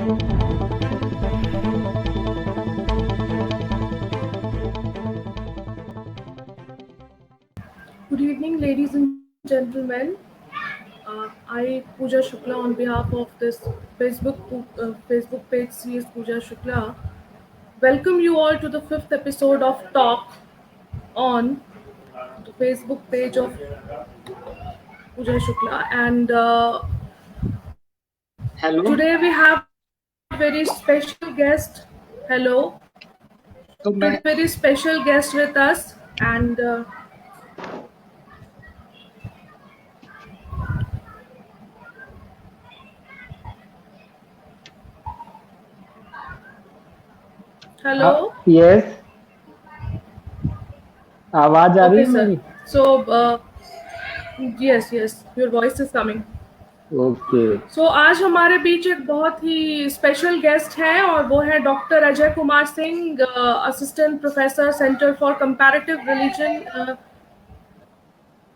Good evening, ladies and gentlemen. I, Pooja Shukla, on behalf of this Facebook page series Pooja Shukla, welcome you all to the fifth episode of Talk on the Facebook page of Pooja Shukla. And hello. today we have very special guest. Hello, तो मैं today very special guest with us, and हाँ। hello. Yes, आवाज आ रही Okay, है sir. मेरी? So, yes, your voice is coming. Okay. So आज हमारे बीच एक बहुत ही स्पेशल गेस्ट हैं और वो है doctor Ajay Kumar Singh, assistant professor, Centre for Comparative Religion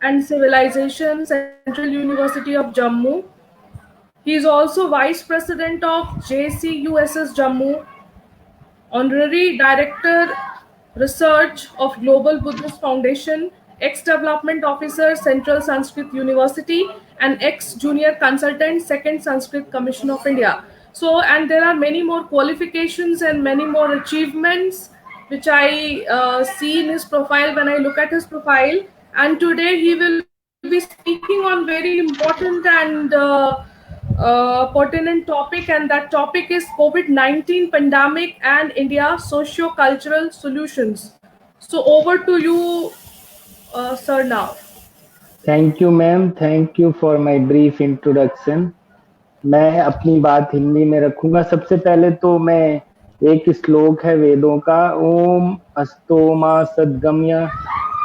and Civilisation, Central University of Jammu. He is also vice president of JCUSS Jammu, Honorary Director Research of Global Buddhist Foundation, ex-Development Officer, Central Sanskrit University, and ex-Junior Consultant, Second Sanskrit Commission of India. So, and there are many more qualifications and many more achievements which I see in his profile when I look at his profile. And today he will be speaking on very important and pertinent topic, and that topic is COVID-19 pandemic and India socio-cultural solutions. So over to you, sir, now. Thank you ma'am, thank you for my brief introduction. मैं अपनी बात हिंदी में रखूंगा। सबसे पहले तो मैं एक श्लोक है वेदों का, ओम अस्तोमा सद्गमय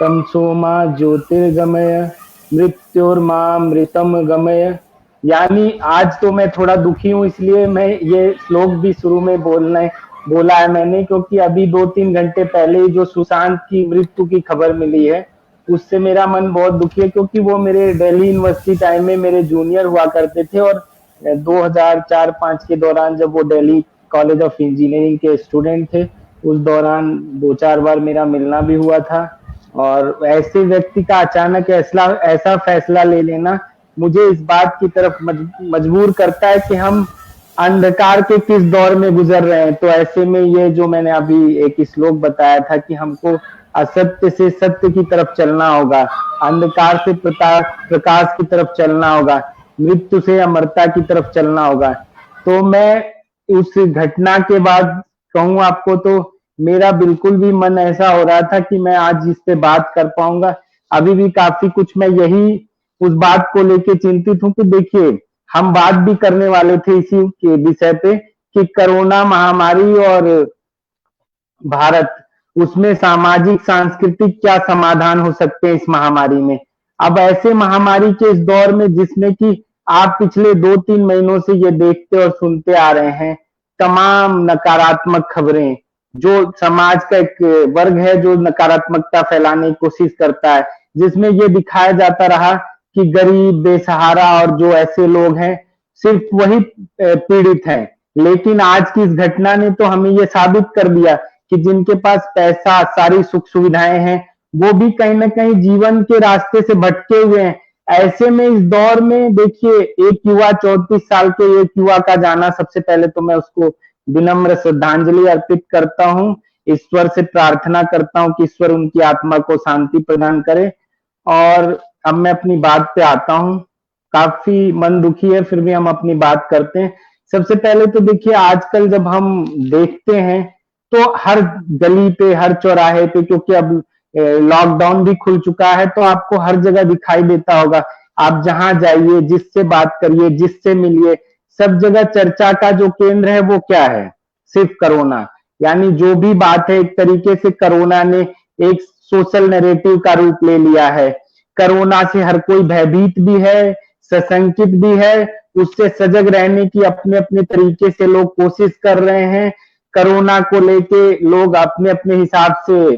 तमसोमा ज्योतिर्गमय मृत्योर्मा मृतम गमय। यानी आज तो मैं थोड़ा दुखी हूँ, इसलिए मैं ये श्लोक भी शुरू में बोला है मैंने, क्योंकि अभी 2-3 घंटे पहले ही जो सुशांत की मृत्यु की खबर मिली है उससे मेरा मन बहुत दुखी है, क्योंकि वो मेरे दिल्ली यूनिवर्सिटी टाइम में मेरे जूनियर हुआ करते थे और 2004-5 के दौरान जब वो दिल्ली कॉलेज ऑफ इंजीनियरिंग के स्टूडेंट थे, उस दौरान 2-4 बार मेरा मिलना भी हुआ था। और ऐसे व्यक्ति का अचानक ऐसा फैसला ले लेना मुझे इस बात की तरफ मजबूर करता है कि हम अंधकार के किस दौर में गुजर रहे हैं। तो ऐसे में ये जो मैंने अभी एक श्लोक बताया था कि हमको असत्य से सत्य की तरफ चलना होगा, अंधकार से प्रकाश की तरफ चलना होगा, मृत्यु से अमरता की तरफ चलना होगा। तो मैं उस घटना के बाद कहूँ आपको तो मेरा बिल्कुल भी मन ऐसा हो रहा था कि मैं आज इस पे बात कर पाऊंगा। अभी भी काफी कुछ मैं यही उस बात को लेके चिंतित हूँ कि देखिए, हम बात भी करने वाले थे इसी के विषय पे कि कोरोना महामारी और भारत, उसमें सामाजिक सांस्कृतिक क्या समाधान हो सकते हैं इस महामारी में। अब ऐसे महामारी के इस दौर में जिसमें कि आप पिछले 2-3 महीनों से ये देखते और सुनते आ रहे हैं, तमाम नकारात्मक खबरें, जो समाज का एक वर्ग है जो नकारात्मकता फैलाने की कोशिश करता है, जिसमें ये दिखाया जाता रहा कि गरीब, बेसहारा और जो ऐसे लोग हैं सिर्फ वही पीड़ित हैं। लेकिन आज की इस घटना ने तो हमें ये साबित कर दिया कि जिनके पास पैसा, सारी सुख सुविधाएं हैं, वो भी कहीं ना कहीं जीवन के रास्ते से भटके हुए हैं। ऐसे में इस दौर में देखिए, एक युवा 34 साल के एक युवा का जाना, सबसे पहले तो मैं उसको विनम्र श्रद्धांजलि अर्पित करता हूँ। ईश्वर से प्रार्थना करता हूँ कि ईश्वर उनकी आत्मा को शांति प्रदान करे। और अब मैं अपनी बात पे आता हूँ। काफी मन दुखी है, फिर भी हम अपनी बात करते हैं। सबसे पहले तो देखिए, आजकल जब हम देखते हैं तो हर गली पे, हर चौराहे पे, क्योंकि अब लॉकडाउन भी खुल चुका है, तो आपको हर जगह दिखाई देता होगा। आप जहां जाइए, जिससे बात करिए, जिससे मिलिए, सब जगह चर्चा का जो केंद्र है वो क्या है? सिर्फ कोरोना। यानी जो भी बात है, एक तरीके से कोरोना ने एक सोशल नैरेटिव का रूप ले लिया है। कोरोना से हर कोई भयभीत भी है, सशंकित भी है, उससे सजग रहने की अपने अपने तरीके से लोग कोशिश कर रहे हैं। कोरोना को लेके लोग अपने अपने हिसाब से,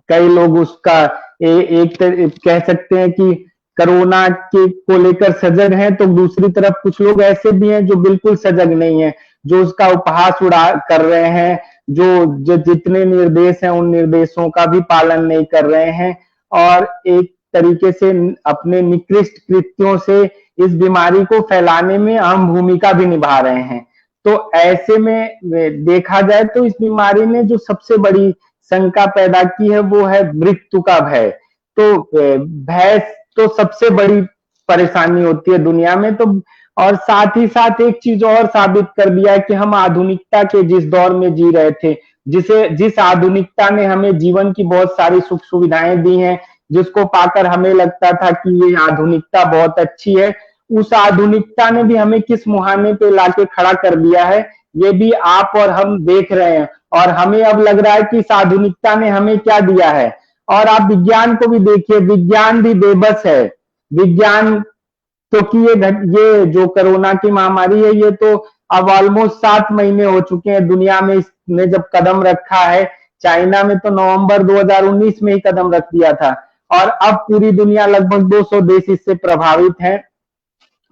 कई लोग उसका एक कह सकते हैं कि कोरोना के को लेकर सजग हैं, तो दूसरी तरफ कुछ लोग ऐसे भी हैं जो बिल्कुल सजग नहीं है, जो उसका उपहास उड़ा कर रहे हैं, जो जितने निर्देश हैं उन निर्देशों का भी पालन नहीं कर रहे हैं और एक तरीके से अपने निकृष्ट कृत्यों से इस बीमारी को फैलाने में अहम भूमिका भी निभा रहे हैं। तो ऐसे में देखा जाए तो इस बीमारी ने जो सबसे बड़ी शंका पैदा की है वो है मृत्यु का भय। तो भय तो सबसे बड़ी परेशानी होती है दुनिया में। तो और साथ ही साथ एक चीज और साबित कर दिया है कि हम आधुनिकता के जिस दौर में जी रहे थे, जिस आधुनिकता ने हमें जीवन की बहुत सारी सुख सुविधाएं दी हैं, जिसको पाकर हमें लगता था कि ये आधुनिकता बहुत अच्छी है, उस आधुनिकता ने भी हमें किस मुहाने पे लाके खड़ा कर दिया है, ये भी आप और हम देख रहे हैं। और हमें अब लग रहा है कि इस आधुनिकता ने हमें क्या दिया है। और आप विज्ञान को भी देखिए, विज्ञान भी बेबस है। विज्ञान, क्योंकि ये जो कोरोना की महामारी है, ये तो अब ऑलमोस्ट 7 महीने हो चुके हैं दुनिया में इसने जब कदम रखा है। चाइना में तो नवंबर 2019 में ही कदम रख दिया था और अब पूरी दुनिया लगभग 200 देश इससे प्रभावित है।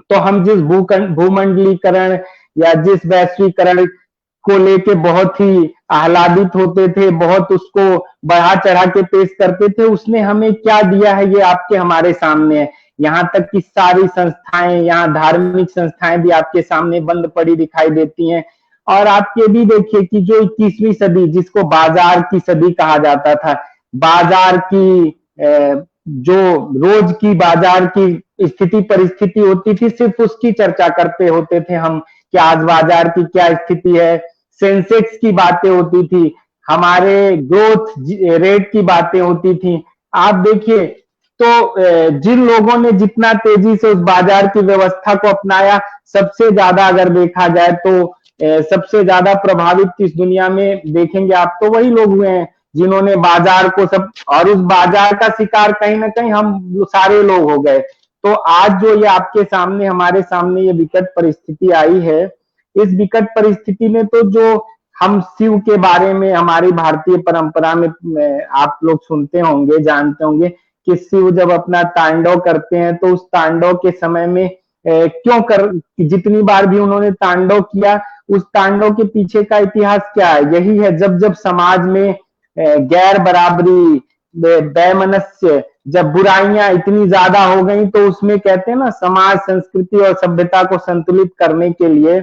तो हम जिस भूमंडलीकरण या जिस वैश्वीकरण को लेके बहुत ही आह्लादित होते थे, बहुत उसको बढ़ा चढ़ा के पेश करते थे, उसने हमें क्या दिया है ये आपके हमारे सामने है। यहाँ तक कि सारी संस्थाएं, यहाँ धार्मिक संस्थाएं भी आपके सामने बंद पड़ी दिखाई देती हैं। और आप ये भी देखिए कि जो 21वीं सदी, जिसको बाजार की सदी कहा जाता था, बाजार की जो रोज की बाजार की स्थिति परिस्थिति होती थी, सिर्फ उसकी चर्चा करते होते थे हम कि आज बाजार की क्या स्थिति है। सेंसेक्स की बातें होती थी, हमारे ग्रोथ रेट की बातें होती थी। आप देखिए तो जिन लोगों ने जितना तेजी से उस बाजार की व्यवस्था को अपनाया, सबसे ज्यादा अगर देखा जाए तो सबसे ज्यादा प्रभावित इस दुनिया में देखेंगे आप तो वही लोग हुए हैं जिन्होंने बाजार को सब, और उस बाजार का शिकार कहीं ना कहीं हम सारे लोग हो गए। तो आज जो ये आपके सामने, हमारे सामने ये विकट परिस्थिति आई है, इस विकट परिस्थिति ने तो जो हम शिव के बारे में हमारी भारतीय परंपरा में आप लोग सुनते होंगे, जानते होंगे कि शिव जब अपना तांडव करते हैं तो उस तांडव के समय में क्यों कर, जितनी बार भी उन्होंने तांडव किया, उस तांडव के पीछे का इतिहास क्या है? यही है, जब जब समाज में गैर बराबरी, वैमनस्य, जब बुराइयां इतनी ज्यादा हो गई, तो उसमें कहते हैं ना, समाज संस्कृति और सभ्यता को संतुलित करने के लिए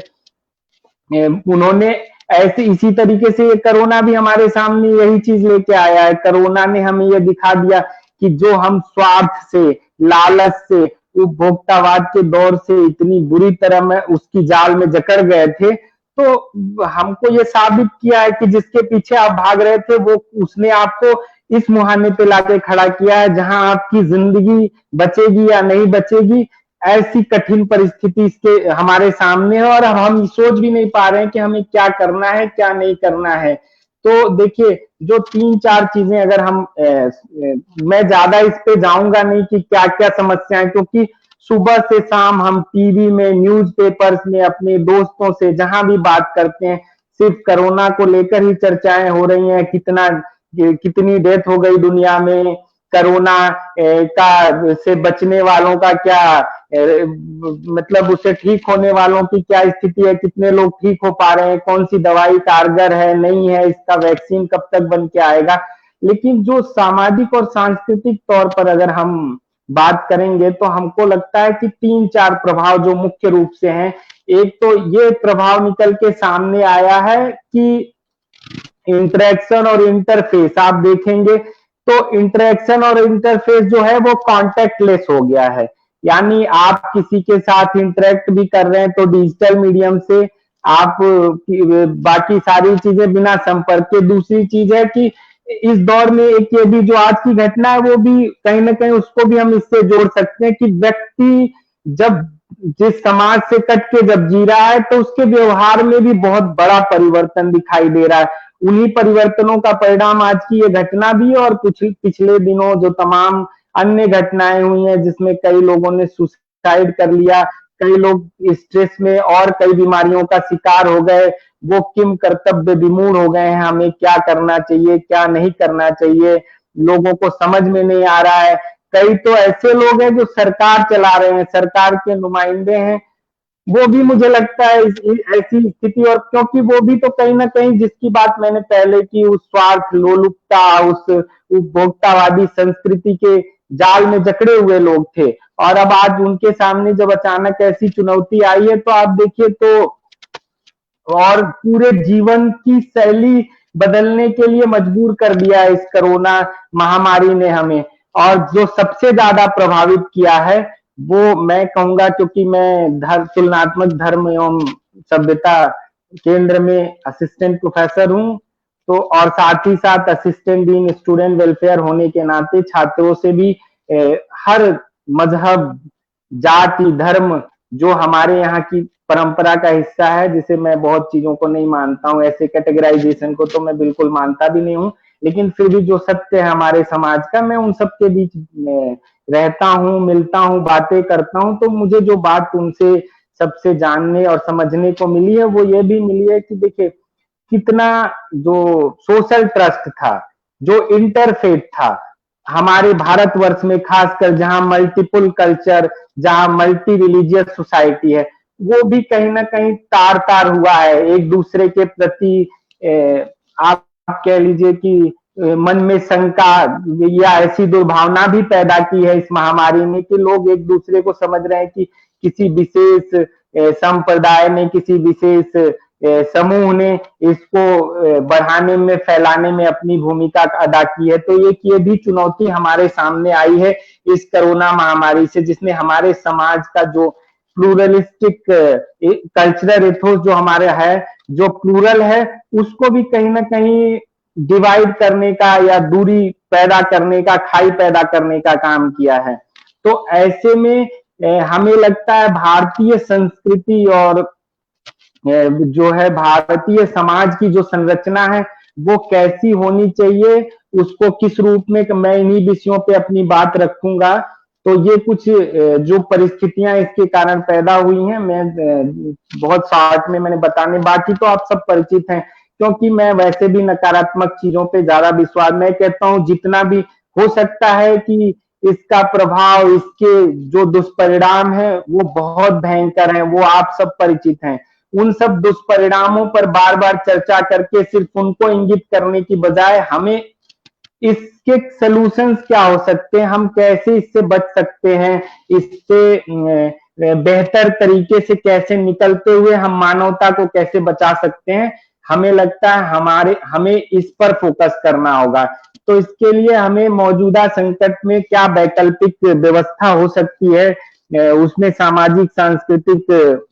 उन्होंने ऐसे, इसी तरीके से ये कोरोना भी हमारे सामने यही चीज लेके आया है। कोरोना ने हमें ये दिखा दिया कि जो हम स्वार्थ से, लालच से, उपभोक्तावाद के दौर से इतनी बुरी तरह में उसकी जाल में जकड़ गए थे, तो हमको ये साबित किया है कि जिसके पीछे आप भाग रहे थे वो, उसने आपको इस मुहाने पे लाके खड़ा किया है जहां आपकी जिंदगी बचेगी या नहीं बचेगी, ऐसी कठिन परिस्थिति इसके हमारे सामने है। और अब हम सोच भी नहीं पा रहे हैं कि हमें क्या करना है, क्या नहीं करना है। तो देखिए, जो 3-4 चीजें अगर हम मैं ज्यादा इस पे जाऊंगा नहीं कि क्या क्या समस्याएं, क्योंकि सुबह से शाम हम टीवी में, न्यूज़पेपर्स में, अपने दोस्तों से जहां भी बात करते हैं, सिर्फ कोरोना को लेकर ही चर्चाएं हो रही हैं। कितनी डेथ हो गई दुनिया में, कोरोना का से बचने वालों का क्या, मतलब उससे ठीक होने वालों की क्या स्थिति है, कितने लोग ठीक हो पा रहे हैं, कौन सी दवाई कारगर है, नहीं है, इसका वैक्सीन कब तक बन के आएगा। लेकिन जो सामाजिक और सांस्कृतिक तौर पर अगर हम बात करेंगे तो हमको लगता है कि 3-4 प्रभाव जो मुख्य रूप से हैं। एक तो ये प्रभाव निकल के सामने आया है कि इंटरेक्शन और इंटरफेस, आप देखेंगे तो इंटरेक्शन और इंटरफेस जो है वो कॉन्टेक्टलेस हो गया है। यानी आप किसी के साथ इंटरेक्ट भी कर रहे हैं तो डिजिटल मीडियम से, आप बाकी सारी चीजें बिना संपर्क के। दूसरी चीज है कि इस दौर में एक ये भी जो आज की घटना है वो भी कहीं ना कहीं उसको भी हम इससे जोड़ सकते हैं कि व्यक्ति जब जिस समाज से कट के जब जी रहा है तो उसके व्यवहार में भी बहुत बड़ा परिवर्तन दिखाई दे रहा है। उन्हीं परिवर्तनों का परिणाम आज की ये घटना भी है और कुछ पिछले दिनों जो तमाम अन्य घटनाएं हुई हैं जिसमें कई लोगों ने सुसाइड कर लिया, कई लोग स्ट्रेस में और कई बीमारियों का शिकार हो गए, वो किम कर्तव्य विमूढ़ हो गए हैं, हमें क्या करना चाहिए, क्या नहीं करना चाहिए, लोगों को समझ में नहीं आ रहा है। कई तो ऐसे लोग हैं जो सरकार चला रहे हैं, सरकार के नुमाइंदे हैं, वो भी मुझे लगता है ऐसी स्थिति, और क्योंकि वो भी तो कहीं ना कहीं, जिसकी बात मैंने पहले की, उस स्वार्थ लोलुपता, उस उपभोक्तावादी संस्कृति के जाल में जकड़े हुए लोग थे। और अब आज उनके सामने जब अचानक ऐसी चुनौती आई है, तो आप देखिए तो, और पूरे जीवन की शैली बदलने के लिए मजबूर कर दिया है इस कोरोना महामारी ने हमें। और जो सबसे ज्यादा प्रभावित किया है, वो मैं कहूंगा, क्योंकि मैं तुलनात्मक धर्म एवं सभ्यता केंद्र में असिस्टेंट प्रोफेसर हूं, तो और साथ ही साथ असिस्टेंट डीन स्टूडेंट वेलफेयर होने के नाते छात्रों से भी हर मजहब, जाति, धर्म जो हमारे यहाँ की परंपरा का हिस्सा है, जिसे मैं बहुत चीजों को नहीं मानता हूँ, ऐसे कैटेगराइजेशन को तो मैं बिल्कुल मानता भी नहीं हूँ, लेकिन फिर भी जो सत्य है हमारे समाज का, मैं उन सबके बीच में रहता हूँ, मिलता हूँ, बातें करता हूँ। तो मुझे जो बात उनसे सबसे जानने और समझने को मिली है, वो ये भी मिली है कि देखिए, कितना जो सोशल ट्रस्ट था, जो इंटरफेथ था हमारे भारतवर्ष में, खासकर जहां मल्टीपल कल्चर, जहां मल्टी रिलीजियस सोसाइटी है, वो भी कहीं ना कहीं तार तार हुआ है एक दूसरे के प्रति। आप कह लीजिए कि मन में शंका या ऐसी दुर्भावना भी पैदा की है इस महामारी में, कि लोग एक दूसरे को समझ रहे हैं कि किसी विशेष संप्रदाय ने, किसी विशेष समूह ने इसको बढ़ाने में, फैलाने में अपनी भूमिका अदा की है। तो एक ये भी चुनौती हमारे सामने आई है इस कोरोना महामारी से, जिसने हमारे समाज का जो प्लूरलिस्टिक कल्चरल एथोस जो हमारे है, जो प्लूरल है, उसको भी कहीं ना कहीं डिवाइड करने का या दूरी पैदा करने का, खाई पैदा करने का काम किया है। तो ऐसे में हमें लगता है भारतीय संस्कृति और जो है भारतीय समाज की जो संरचना है, वो कैसी होनी चाहिए, उसको किस रूप में, मैं इन्हीं विषयों पे अपनी बात रखूंगा। तो ये कुछ जो परिस्थितियां इसके कारण पैदा हुई हैं, मैं बहुत शॉर्ट में मैंने बताने, बाकी तो आप सब परिचित हैं, क्योंकि मैं वैसे भी नकारात्मक चीजों पे ज्यादा विश्वास, मैं कहता हूं जितना भी हो सकता है कि इसका प्रभाव, इसके जो दुष्परिणाम है वो बहुत भयंकर है, वो आप सब परिचित हैं। उन सब दुष्परिणामों पर बार बार चर्चा करके सिर्फ उनको इंगित करने की बजाय, हमें इसके सलूशंस क्या हो सकते हैं, हम कैसे इससे बच सकते हैं, इससे बेहतर तरीके से कैसे निकलते हुए हम मानवता को कैसे बचा सकते हैं, हमें लगता है हमें इस पर फोकस करना होगा। तो इसके लिए हमें मौजूदा संकट में क्या वैकल्पिक व्यवस्था हो सकती है, उसमें सामाजिक, सांस्कृतिक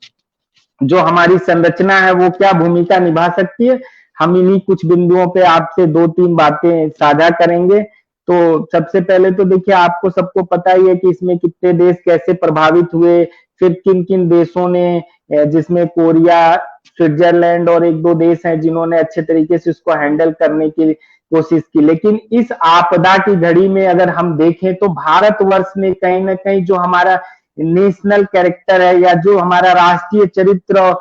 जो हमारी संरचना है वो क्या भूमिका निभा सकती है, हम इन्हीं कुछ बिंदुओं पे आपसे 2-3 बातें साझा करेंगे। तो सबसे पहले तो देखिए, आपको सबको पता ही है कि इसमें कितने देश कैसे प्रभावित हुए, फिर किन किन देशों ने, जिसमें कोरिया, स्विट्जरलैंड और 1-2 देश हैं जिन्होंने अच्छे तरीके से इसको हैंडल करने की कोशिश की। लेकिन इस आपदा की घड़ी में अगर हम देखें, तो भारतवर्ष ने कहीं ना कहीं जो हमारा नेशनल कैरेक्टर है, या जो हमारा राष्ट्रीय चरित्र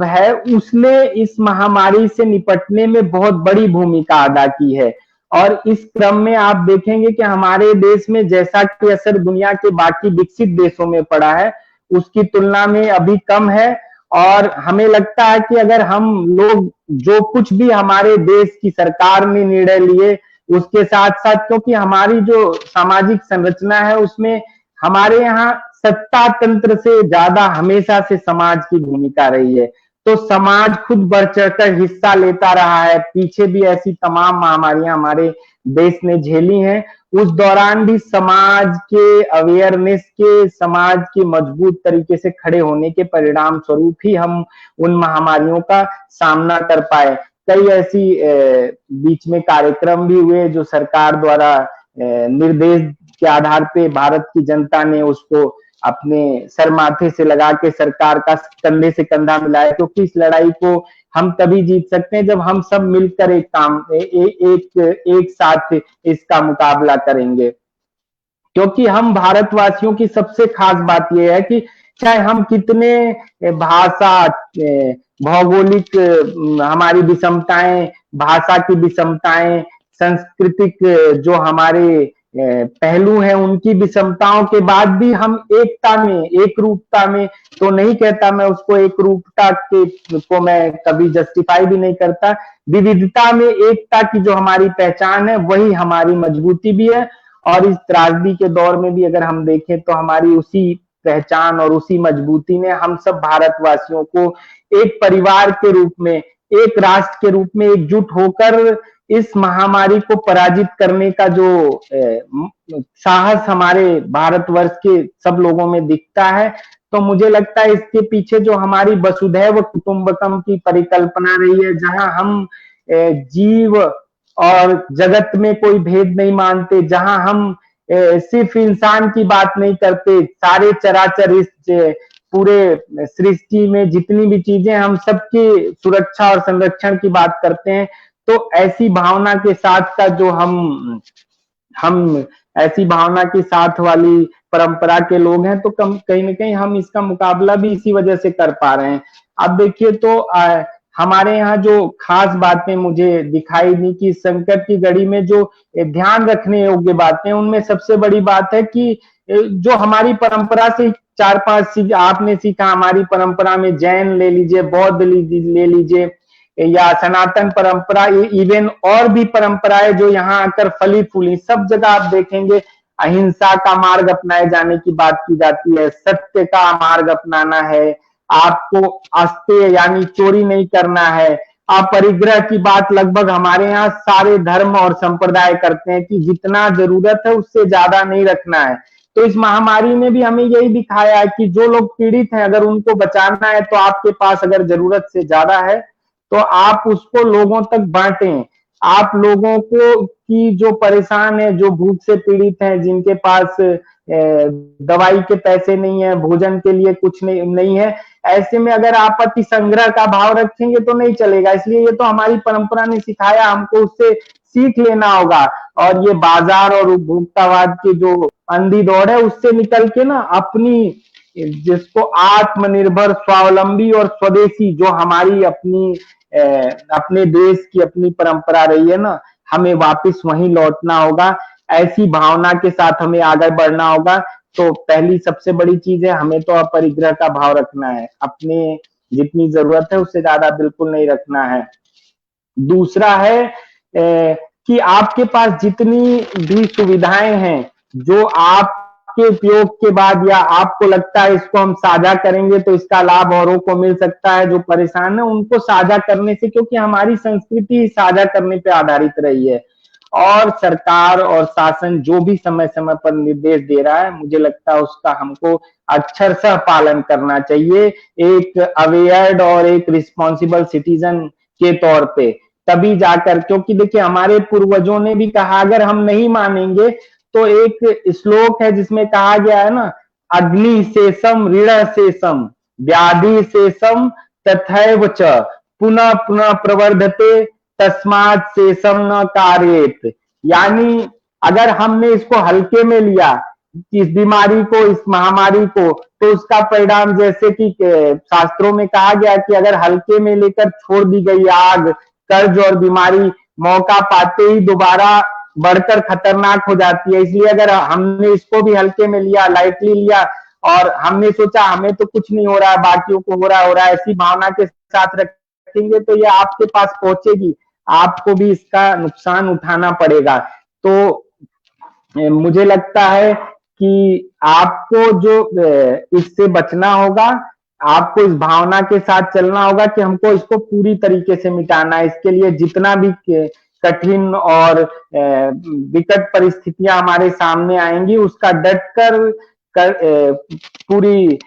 है, उसने इस महामारी से निपटने में बहुत बड़ी भूमिका अदा की है। और इस क्रम में आप देखेंगे कि हमारे देश में जैसा कि असर दुनिया के बाकी विकसित देशों में पड़ा है, उसकी तुलना में अभी कम है। और हमें लगता है कि अगर हम लोग जो कुछ भी हमारे देश की सरकार ने निर्णय लिए, उसके साथ साथ, क्योंकि हमारी जो सामाजिक संरचना है उसमें हमारे यहाँ सत्ता तंत्र से ज्यादा हमेशा से समाज की भूमिका रही है, तो समाज खुद बढ़ चढ़कर हिस्सा लेता रहा है। पीछे भी ऐसी तमाम महामारियां हमारे देश ने झेली हैं, उस दौरान भी समाज के अवेयरनेस के, समाज के मजबूत तरीके से खड़े होने के परिणाम स्वरूप ही हम उन महामारियों का सामना कर पाए। कई ऐसी बीच में कार्यक्रम भी हुए जो सरकार द्वारा निर्देश के आधार पे भारत की जनता ने उसको अपने सर माथे से लगा के सरकार का कंधे से कंधा मिलाया, क्योंकि इस लड़ाई को हम तभी जीत सकते हैं जब हम सब मिलकर एक साथ इसका मुकाबला करेंगे। क्योंकि हम भारतवासियों की सबसे खास बात यह है कि चाहे हम कितने भाषा, भौगोलिक हमारी विषमताएं, भाषा की विषमताएं, सांस्कृतिक जो हमारे पहलू हैं, उनकी विषमताओं के बाद भी हम एकता में, एक रूपता में, तो नहीं कहता मैं उसको, एक रूपता के को मैं कभी जस्टिफाई भी नहीं करता। विविधता में एकता की जो हमारी पहचान है वही हमारी मजबूती भी है। और इस त्रासदी के दौर में भी अगर हम देखें तो हमारी उसी पहचान और उसी मजबूती ने हम सब भारतवासियों को एक परिवार के रूप में, एक राष्ट्र के रूप में एकजुट होकर इस महामारी को पराजित करने का जो साहस हमारे भारतवर्ष के सब लोगों में दिखता है, तो मुझे लगता है इसके पीछे जो हमारी वसुधैव कुटुंबकम की परिकल्पना रही है, जहां हम जीव और जगत में कोई भेद नहीं मानते, जहां हम सिर्फ इंसान की बात नहीं करते, सारे चराचर इस पूरे सृष्टि में जितनी भी चीजें, हम सबकी सुरक्षा और संरक्षण की बात करते हैं। तो ऐसी भावना के साथ का जो हम ऐसी भावना के साथ वाली परंपरा के लोग हैं, तो कहीं ना कहीं हम इसका मुकाबला भी इसी वजह से कर पा रहे हैं। अब देखिए तो हमारे यहाँ जो खास बातें मुझे दिखाई दी कि संकट की घड़ी में जो ध्यान रखने योग्य बातें, उनमें सबसे बड़ी बात है कि जो हमारी परंपरा से 4-5 आपने सीखा, हमारी परंपरा में जैन ले लीजिए, बौद्ध ले लीजिए, या सनातन परंपरा, इवन और भी परंपराएं जो यहाँ आकर फली फूली, सब जगह आप देखेंगे अहिंसा का मार्ग अपनाए जाने की बात की जाती है, सत्य का मार्ग अपनाना है, आपको अस्तेय यानी चोरी नहीं करना है, अपरिग्रह की बात लगभग हमारे यहाँ सारे धर्म और संप्रदाय करते हैं कि जितना जरूरत है उससे ज्यादा नहीं रखना है। तो इस महामारी ने भी हमें यही दिखाया है कि जो लोग पीड़ित हैं, अगर उनको बचाना है तो आपके पास अगर जरूरत से ज्यादा है तो आप उसको लोगों तक बांटें। आप लोगों को की जो परेशान है, जो भूख से पीड़ित हैं, जिनके पास दवाई के पैसे नहीं है, भोजन के लिए कुछ नहीं है, ऐसे में अगर आप अति संग्रह का भाव रखेंगे तो नहीं चलेगा। इसलिए ये तो हमारी परंपरा ने सिखाया, हमको उससे सीख लेना होगा। और ये बाजार और उपभोक्तावाद की जो अंधी दौड़ है, उससे निकल के ना अपनी, जिसको आत्मनिर्भर, स्वावलंबी और स्वदेशी, जो हमारी अपनी अपने देश की अपनी परंपरा रही है ना, हमें वापस वहीं लौटना होगा। ऐसी भावना के साथ हमें आगे बढ़ना होगा। तो पहली सबसे बड़ी चीज है, हमें तो अपरिग्रह का भाव रखना है, अपने जितनी जरूरत है उससे ज्यादा बिल्कुल नहीं रखना है। दूसरा है कि आपके पास जितनी भी सुविधाएं हैं, जो आपके उपयोग के बाद या आपको लगता है इसको हम साझा करेंगे तो इसका लाभ औरों को मिल सकता है, जो परेशान है उनको साझा करने से, क्योंकि हमारी संस्कृति साझा करने पे आधारित रही है। और सरकार और शासन जो भी समय समय पर निर्देश दे रहा है, मुझे लगता है उसका हमको अक्षरशः पालन करना चाहिए, एक अवेयर्ड और एक रिस्पॉन्सिबल सिटीजन के तौर पे। तभी जाकर, क्योंकि देखिए हमारे पूर्वजों ने भी कहा, अगर हम नहीं मानेंगे तो एक श्लोक है जिसमें कहा गया है ना, अग्नि शेषम ऋण शेषम व्याधि शेषम तथैव च पुनः पुनः प्रवर्धते तस्मात् शेषम न कार्येत। यानी अगर हमने इसको हल्के में लिया, इस बीमारी को, इस महामारी को, तो उसका परिणाम, जैसे कि शास्त्रों में कहा गया कि अगर हल्के में लेकर छोड़ दी गई आग, कर्ज और बीमारी मौका पाते ही दोबारा बढ़कर खतरनाक हो जाती है। इसलिए अगर हमने इसको भी हल्के में लिया, लाइटली लिया, और हमने सोचा हमें तो कुछ नहीं हो रहा है, बाकियों को हो रहा है, ऐसी भावना के साथ रखेंगे तो ये आपके पास पहुंचेगी, आपको भी इसका नुकसान उठाना पड़ेगा। तो मुझे लगता है कि आपको जो इससे बचना होगा, आपको इस भावना के साथ चलना होगा कि हमको इसको पूरी तरीके से मिटाना है। इसके लिए जितना भी कठिन और विकट परिस्थितियां हमारे सामने आएंगी, उसका पूरी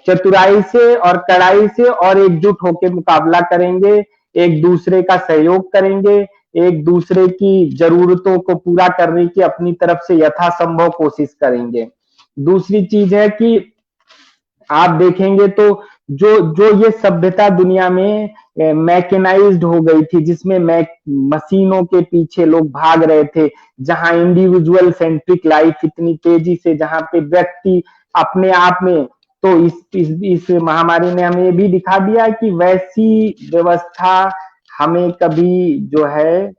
चतुराई से और कड़ाई से और एकजुट होकर मुकाबला करेंगे, एक दूसरे का सहयोग करेंगे, एक दूसरे की जरूरतों को पूरा करने की अपनी तरफ से यथासंभव कोशिश करेंगे। दूसरी चीज है कि आप देखेंगे तो जो जो ये सभ्यता दुनिया में मैकेनाइज्ड हो गई थी, जिसमें मशीनों के पीछे लोग भाग रहे थे, जहां इंडिविजुअल सेंट्रिक लाइफ इतनी तेजी से, जहां पे व्यक्ति अपने आप में, तो इस महामारी ने हमें ये भी दिखा दिया कि वैसी व्यवस्था हमें कभी जो है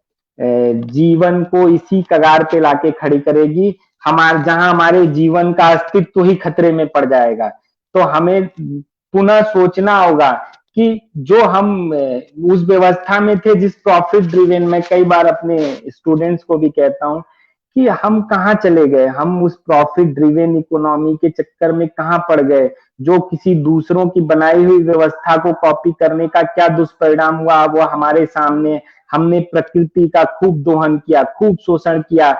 जीवन को इसी कगार पे लाके खड़ी करेगी, जहां हमारे जीवन का अस्तित्व ही खतरे में पड़ जाएगा। तो हमें पुनः सोचना होगा कि जो हम उस व्यवस्था में थे जिस प्रॉफिट ड्रिवन, मैं कई बार अपने स्टूडेंट्स को भी कहता हूं कि हम कहाँ चले गए, हम उस प्रॉफिट ड्रिवन इकोनॉमी के चक्कर में कहाँ पड़ गए, जो किसी दूसरों की बनाई हुई व्यवस्था को कॉपी करने का क्या दुष्परिणाम हुआ वो हमारे सामने। हमने प्रकृति का खूब दोहन किया, खूब शोषण किया,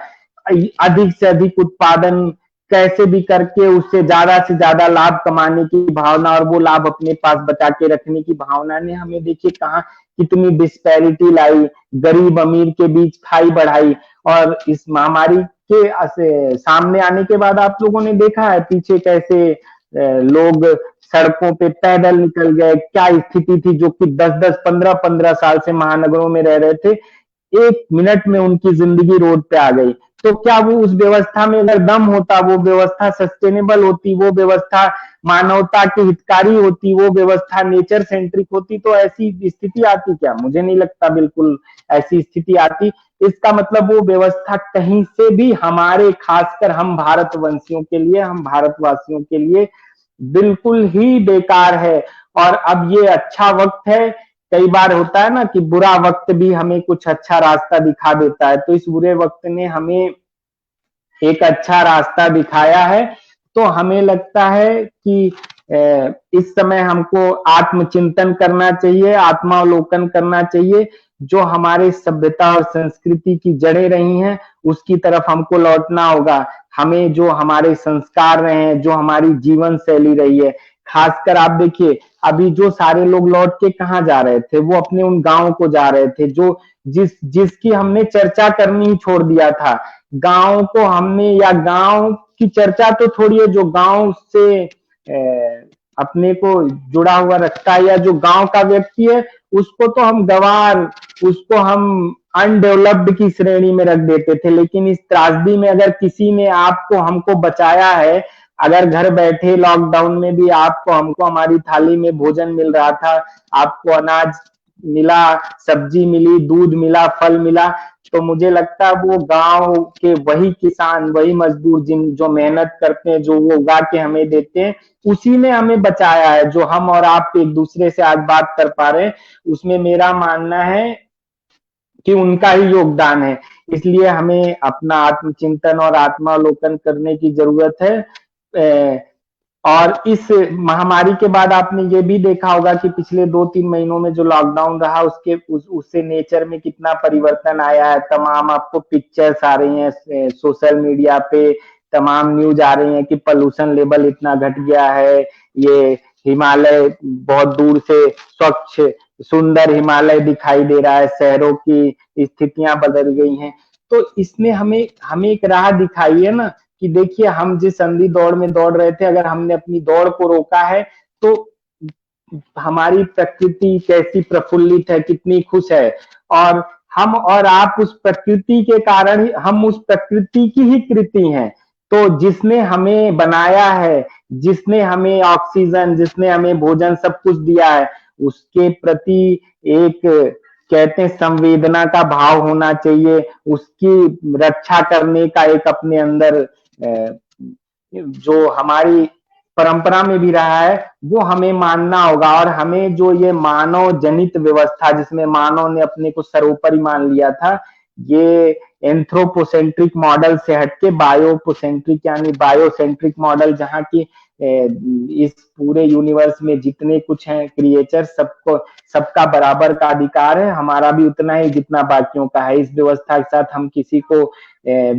अधिक से अधिक उत्पादन कैसे भी करके उससे ज्यादा से ज्यादा लाभ कमाने की भावना और वो लाभ अपने पास बचा के रखने की भावना ने हमें देखिए कहाँ कितनी डिस्पैरिटी लाई, गरीब अमीर के बीच खाई बढ़ाई। और इस महामारी के सामने आने के बाद आप लोगों ने देखा है पीछे कैसे लोग सड़कों पे पैदल निकल गए, क्या स्थिति थी, जो कि 10-10, 15-15 साल से महानगरों में रह रहे थे, 1 मिनट में उनकी जिंदगी रोड पे आ गई। तो क्या वो उस व्यवस्था में अगर दम होता, वो व्यवस्था सस्टेनेबल होती, वो व्यवस्था मानवता की हितकारी होती, वो व्यवस्था नेचर सेंट्रिक होती, तो ऐसी स्थिति आती क्या? मुझे नहीं लगता बिल्कुल ऐसी स्थिति आती। इसका मतलब वो व्यवस्था कहीं से भी हमारे, खासकर हम भारतवंशियों के लिए, हम भारतवासियों के लिए बिल्कुल ही बेकार है। और अब ये अच्छा वक्त है, कई बार होता है ना कि बुरा वक्त भी हमें कुछ अच्छा रास्ता दिखा देता है, तो इस बुरे वक्त ने हमें एक अच्छा रास्ता दिखाया है। तो हमें लगता है कि इस समय हमको आत्मचिंतन करना चाहिए, आत्मावलोकन करना चाहिए। जो हमारे सभ्यता और संस्कृति की जड़ें रही हैं उसकी तरफ हमको लौटना होगा। हमें जो हमारे संस्कार रहे हैं, जो हमारी जीवन शैली रही है, खासकर आप देखिए अभी जो सारे लोग लौट के कहाँ जा रहे थे, वो अपने उन गांव को जा रहे थे जो जिसकी हमने चर्चा करनी ही छोड़ दिया था। गांव को हमने, या गांव की चर्चा तो छोड़िए, जो गांव से अपने को जुड़ा हुआ रखता है, या जो गांव का व्यक्ति है उसको तो हम गंवार, उसको हम अनडेवलप्ड की श्रेणी में रख देते थे। लेकिन इस त्रासदी में अगर किसी ने आपको हमको बचाया है, अगर घर बैठे लॉकडाउन में भी आपको हमको हमारी थाली में भोजन मिल रहा था, आपको अनाज मिला, सब्जी मिली, दूध मिला, फल मिला, तो मुझे लगता है वो गांव के वही किसान, वही मजदूर जिन जो मेहनत करते हैं, जो वो उगा के हमें देते हैं, उसी ने हमें बचाया है। जो हम और आप एक दूसरे से आज बात कर पा रहे हैं, उसमें मेरा मानना है कि उनका ही योगदान है। इसलिए हमें अपना आत्मचिंतन और आत्मावलोकन करने की जरूरत है। और इस महामारी के बाद आपने ये भी देखा होगा कि पिछले 2-3 महीनों में जो लॉकडाउन रहा उससे नेचर में कितना परिवर्तन आया है। तमाम आपको पिक्चर्स आ रही हैं सोशल मीडिया पे, तमाम न्यूज आ रही हैं कि पोल्यूशन लेवल इतना घट गया है, ये हिमालय बहुत दूर से स्वच्छ सुंदर हिमालय दिखाई दे रहा है, शहरों की स्थितियां बदल गई हैं। तो इसने हमें हमें एक राह दिखाई है ना कि देखिए हम जिस अंधी दौड़ में दौड़ रहे थे, अगर हमने अपनी दौड़ को रोका है तो हमारी प्रकृति कैसी प्रफुल्लित है, कितनी खुश है। और हम और आप उस प्रकृति के कारण ही, हम उस प्रकृति की ही कृति हैं। तो जिसने हमें बनाया है, जिसने हमें ऑक्सीजन, जिसने हमें भोजन सब कुछ दिया है, उसके प्रति एक कहते हैं संवेदना का भाव होना चाहिए, उसकी रक्षा करने का एक अपने अंदर जो हमारी परंपरा में भी रहा है वो हमें मानना होगा। और हमें जो ये मानव जनित व्यवस्था जिसमें मानव ने अपने को सर्वोपरि मान लिया था, ये एंथ्रोपोसेंट्रिक मॉडल से हटके बायोपोसेंट्रिक यानी बायोसेंट्रिक मॉडल, जहां की इस पूरे यूनिवर्स में जितने कुछ हैं क्रिएचर, सबको सबका बराबर का अधिकार है, हमारा भी उतना ही जितना बाकियों का है। इस व्यवस्था के साथ हम किसी को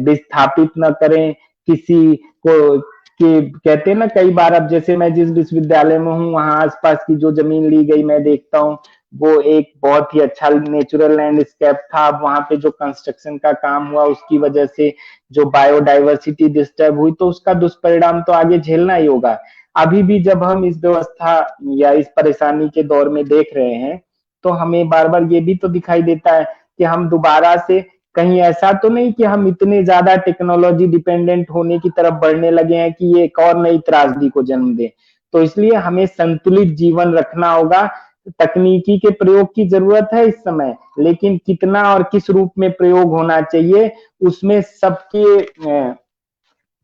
विस्थापित न करें, किसी को कि कहते हैं ना कई बार, अब जैसे मैं जिस विश्वविद्यालय में हूँ वहां आसपास की जो जमीन ली गई मैं देखता हूँ वो एक बहुत ही अच्छा नेचुरल लैंडस्केप था। अब वहां पे जो कंस्ट्रक्शन का काम हुआ उसकी वजह से जो बायोडाइवर्सिटी डिस्टर्ब हुई, तो उसका दुष्परिणाम तो आगे झेलना ही होगा। अभी भी जब हम इस व्यवस्था या इस परेशानी के दौर में देख रहे हैं तो हमें बार बार ये भी तो दिखाई देता है कि हम दोबारा से कहीं ऐसा तो नहीं कि हम इतने ज्यादा टेक्नोलॉजी डिपेंडेंट होने की तरफ बढ़ने लगे हैं कि ये एक और नई त्रासदी को जन्म दे। तो इसलिए हमें संतुलित जीवन रखना होगा, तकनीकी के प्रयोग की जरूरत है इस समय, लेकिन कितना और किस रूप में प्रयोग होना चाहिए उसमें सबके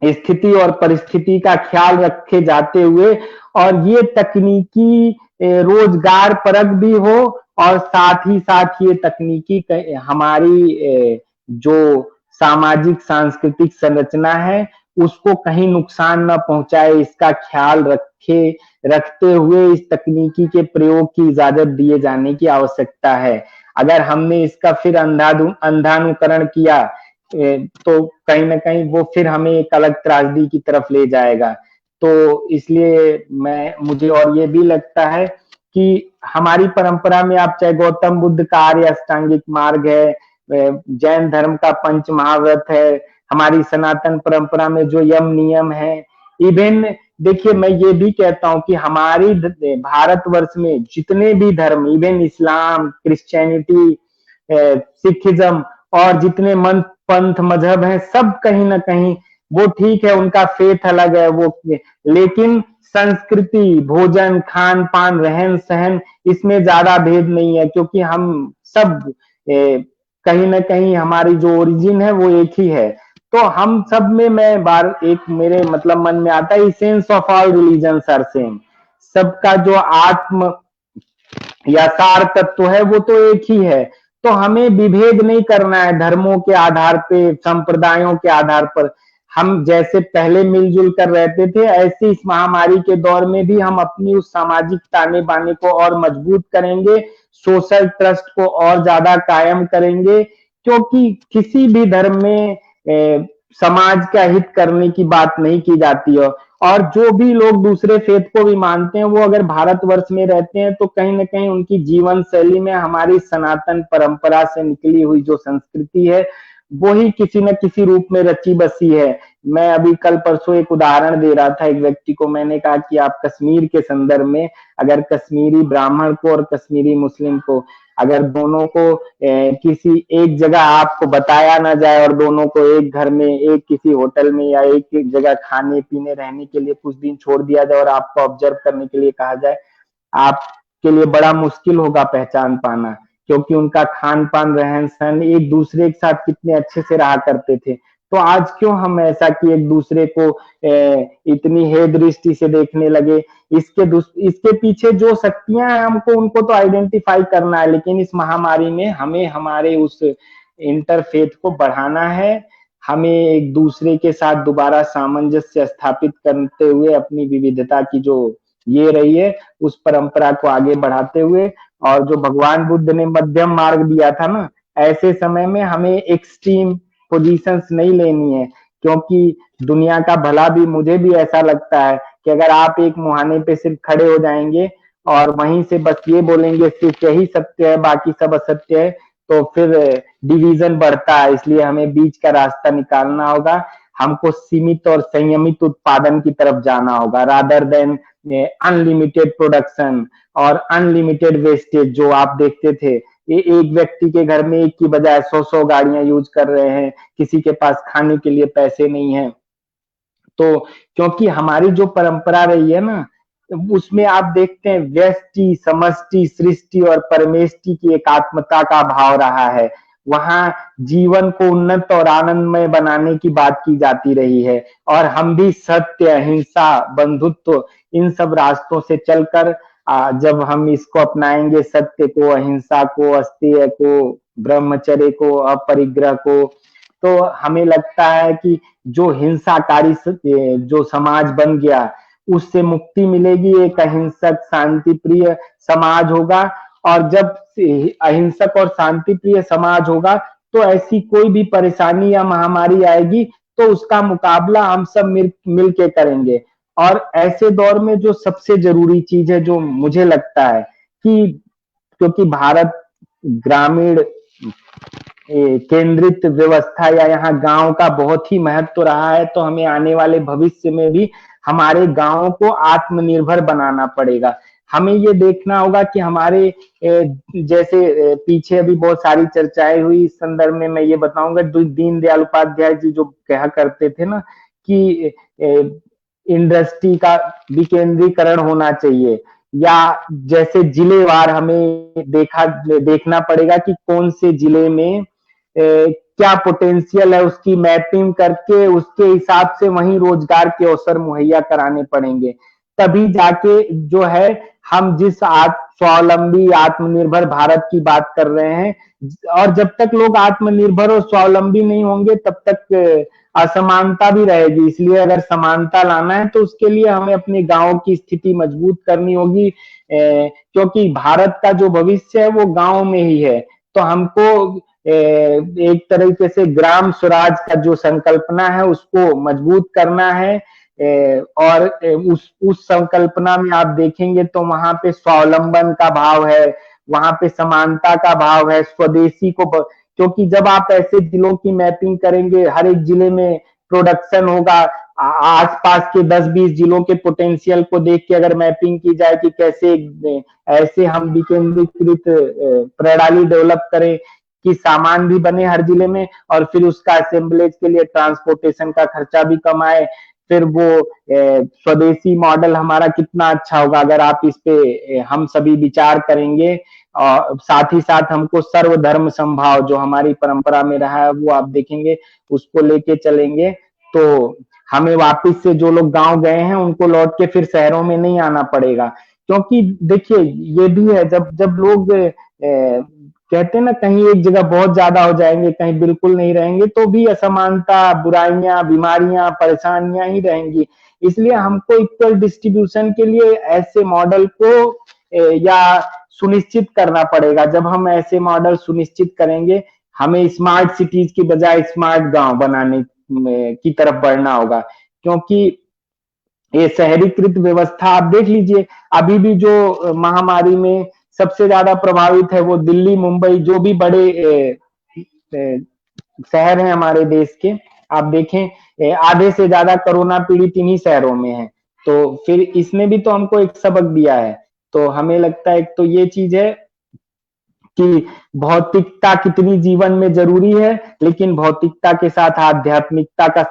स्थिति और परिस्थिति का ख्याल रखे जाते हुए, और ये तकनीकी रोजगार परक भी हो, और साथ ही साथ ये तकनीकी हमारी जो सामाजिक सांस्कृतिक संरचना है उसको कहीं नुकसान न पहुंचाए, इसका ख्याल रखते हुए इस तकनीकी के प्रयोग की इजाजत दिए जाने की आवश्यकता है। अगर हमने इसका फिर अंधानुकरण किया तो कहीं ना कहीं वो फिर हमें एक अलग त्रासदी की तरफ ले जाएगा। तो इसलिए मुझे और ये भी लगता है कि हमारी परंपरा में आप चाहे गौतम बुद्ध का आर्य अष्टांगिक मार्ग है, जैन धर्म का पंच महाव्रत है, हमारी सनातन परंपरा में जो यम नियम है, इवन देखिए मैं ये भी कहता हूं कि हमारी भारतवर्ष में जितने भी धर्म, इवन इस्लाम, क्रिश्चियनिटी, सिखिज्म और जितने मन पंथ मजहब हैं, सब कहीं ना कहीं वो ठीक है, उनका फेथ अलग है वो, लेकिन संस्कृति, भोजन, खान पान, रहन सहन, इसमें ज्यादा भेद नहीं है, क्योंकि हम सब कहीं ना कहीं हमारी जो ओरिजिन है वो एक ही है। तो हम सब में मैं बार एक मेरे मतलब मन में आता है, sense of all religion are same, सबका जो आत्म या सार तत्व है वो तो एक ही है। तो हमें विभेद नहीं करना है धर्मों के आधार पे, संप्रदायों के आधार पर। हम जैसे पहले मिलजुल कर रहते थे, ऐसे इस महामारी के दौर में भी हम अपनी उस सामाजिक ताने बाने को और मजबूत करेंगे, सोशल ट्रस्ट को और ज्यादा कायम करेंगे, क्योंकि किसी भी धर्म में समाज का हित करने की बात नहीं की जाती है। और जो भी लोग दूसरे फेथ को भी मानते हैं, वो अगर भारतवर्ष में रहते हैं तो कहीं ना कहीं उनकी जीवन शैली में हमारी सनातन परंपरा से निकली हुई जो संस्कृति है वो ही किसी न किसी रूप में रची बसी है। मैं अभी कल परसों एक उदाहरण दे रहा था एक व्यक्ति को, मैंने कहा कि आप कश्मीर के संदर्भ में अगर कश्मीरी ब्राह्मण को और कश्मीरी मुस्लिम को अगर दोनों को किसी एक जगह आपको बताया ना जाए और दोनों को एक घर में, एक किसी होटल में या एक जगह खाने पीने रहने के लिए कुछ दिन छोड़ दिया जाए और आपको ऑब्जर्व करने के लिए कहा जाए, आपके लिए बड़ा मुश्किल होगा पहचान पाना, क्योंकि उनका खान पान, रहन सहन एक दूसरे के साथ कितने अच्छे से रहा करते थे। तो आज क्यों हम ऐसा कि एक दूसरे को इतनी हे दृष्टि से देखने लगे? इसके पीछे जो शक्तियां हैं हमको उनको तो आइडेंटिफाई करना है, लेकिन इस महामारी में हमें हमारे उस इंटरफेथ को बढ़ाना है। हमें एक दूसरे के साथ दोबारा सामंजस्य स्थापित करते हुए अपनी विविधता की जो ये रही है उस परंपरा को आगे बढ़ाते हुए, और जो भगवान बुद्ध ने मध्यम मार्ग दिया था ना, ऐसे समय में हमें एक्सट्रीम पोजीशंस नहीं लेनी है, क्योंकि दुनिया का भला भी, मुझे भी ऐसा लगता है कि अगर आप एक मुहाने पे सिर्फ खड़े हो जाएंगे और वहीं से बस ये बोलेंगे सिर्फ यही सत्य है बाकी सब असत्य है, तो फिर डिवीजन बढ़ता है। इसलिए हमें बीच का रास्ता निकालना होगा, हमको सीमित और संयमित उत्पादन की तरफ जाना होगा, रादर देन अनलिमिटेड प्रोडक्शन और अनलिमिटेड वेस्टेज। जो आप देखते थे ये एक व्यक्ति के घर में एक की बजाय 100 गाड़ियां यूज कर रहे हैं, किसी के पास खाने के लिए पैसे नहीं है। तो क्योंकि हमारी जो परंपरा रही है ना, उसमें आप देखते हैं व्यष्टि, समष्टि, सृष्टि और परमेष्टि की एकात्मता का भाव रहा है। वहां जीवन को उन्नत और आनंदमय बनाने की बात की जाती रही है, और हम भी सत्य, अहिंसा, बंधुत्व, इन सब रास्तों से चलकर जब हम इसको अपनाएंगे, सत्य को, अहिंसा को, अस्तेय को, ब्रह्मचर्य को, अपरिग्रह को, तो हमें लगता है कि जो हिंसाकारी जो समाज बन गया उससे मुक्ति मिलेगी, एक अहिंसक शांति प्रिय समाज होगा। और जब अहिंसक और शांति प्रिय समाज होगा तो ऐसी कोई भी परेशानी या महामारी आएगी तो उसका मुकाबला हम सब मिल के करेंगे। और ऐसे दौर में जो सबसे जरूरी चीज है, जो मुझे लगता है कि क्योंकि भारत ग्रामीण केंद्रित व्यवस्था या यहाँ गांव का बहुत ही महत्व रहा है, तो हमें आने वाले भविष्य में भी हमारे गांवों को आत्मनिर्भर बनाना पड़ेगा। हमें ये देखना होगा कि हमारे जैसे पीछे अभी बहुत सारी चर्चाएं हुई, इस संदर्भ में मैं ये बताऊंगा, दीनदयाल उपाध्याय जी जो कहा करते थे ना कि इंडस्ट्री का विकेंद्रीकरण होना चाहिए, या जैसे जिलेवार हमें देखना पड़ेगा कि कौन से जिले में क्या पोटेंशियल है, उसकी मैपिंग करके उसके हिसाब से वहीं रोजगार के अवसर मुहैया कराने पड़ेंगे। तभी जाके जो है हम जिस स्वावलंबी आत्मनिर्भर भारत की बात कर रहे हैं, और जब तक लोग आत्मनिर्भर और स्वावलंबी नहीं होंगे तब तक असमानता भी रहेगी। इसलिए अगर समानता लाना है तो उसके लिए हमें अपने गांव की स्थिति मजबूत करनी होगी, क्योंकि भारत का जो भविष्य है वो गांव में ही है। तो हमको एक तरीके से ग्राम स्वराज का जो संकल्पना है उसको मजबूत करना है। और उस संकल्पना में आप देखेंगे तो वहां पे स्वावलंबन का भाव है, वहां पे समानता का भाव है, स्वदेशी को, क्योंकि जब आप ऐसे जिलों की मैपिंग करेंगे, हर एक जिले में प्रोडक्शन होगा, आसपास के 10-20 जिलों के पोटेंशियल को देख के अगर मैपिंग की जाए कि कैसे ऐसे हम विकेंद्रीकृत प्रणाली डेवलप करें कि सामान भी बने हर जिले में, और फिर उसका असेंबलेज के लिए ट्रांसपोर्टेशन का खर्चा भी कम आए, फिर वो स्वदेशी मॉडल हमारा कितना अच्छा होगा अगर आप इस पे हम सभी विचार करेंगे। और साथ ही साथ हमको सर्वधर्म समभाव जो हमारी परंपरा में रहा है वो आप देखेंगे, उसको लेके चलेंगे तो हमें वापस से जो लोग गांव गए हैं उनको लौट के फिर शहरों में नहीं आना पड़ेगा। क्योंकि देखिए ये भी है, जब जब लोग कहते हैं ना कहीं एक जगह बहुत ज्यादा हो जाएंगे, कहीं बिल्कुल नहीं रहेंगे, तो भी असमानता, बुराइयां, बीमारियां, परेशानियां ही रहेंगी। इसलिए हमको इक्वल डिस्ट्रीब्यूशन के लिए ऐसे मॉडल को या सुनिश्चित करना पड़ेगा। जब हम ऐसे मॉडल सुनिश्चित करेंगे, हमें स्मार्ट सिटीज की बजाय स्मार्ट गांव बनाने की तरफ बढ़ना होगा। क्योंकि ये शहरीकृत व्यवस्था आप देख लीजिए, अभी भी जो महामारी में सबसे ज्यादा प्रभावित है वो दिल्ली, मुंबई, जो भी बड़े शहर हैं हमारे देश के, आप देखें आधे से ज्यादा कोरोना पीड़ित इन्हीं शहरों में है। तो फिर इसने भी तो हमको एक सबक दिया है। तो हमें लगता है एक तो ये चीज है कि भौतिकता कितनी जीवन में जरूरी है, लेकिन भौतिकता के साथ आध्यात्मिकता का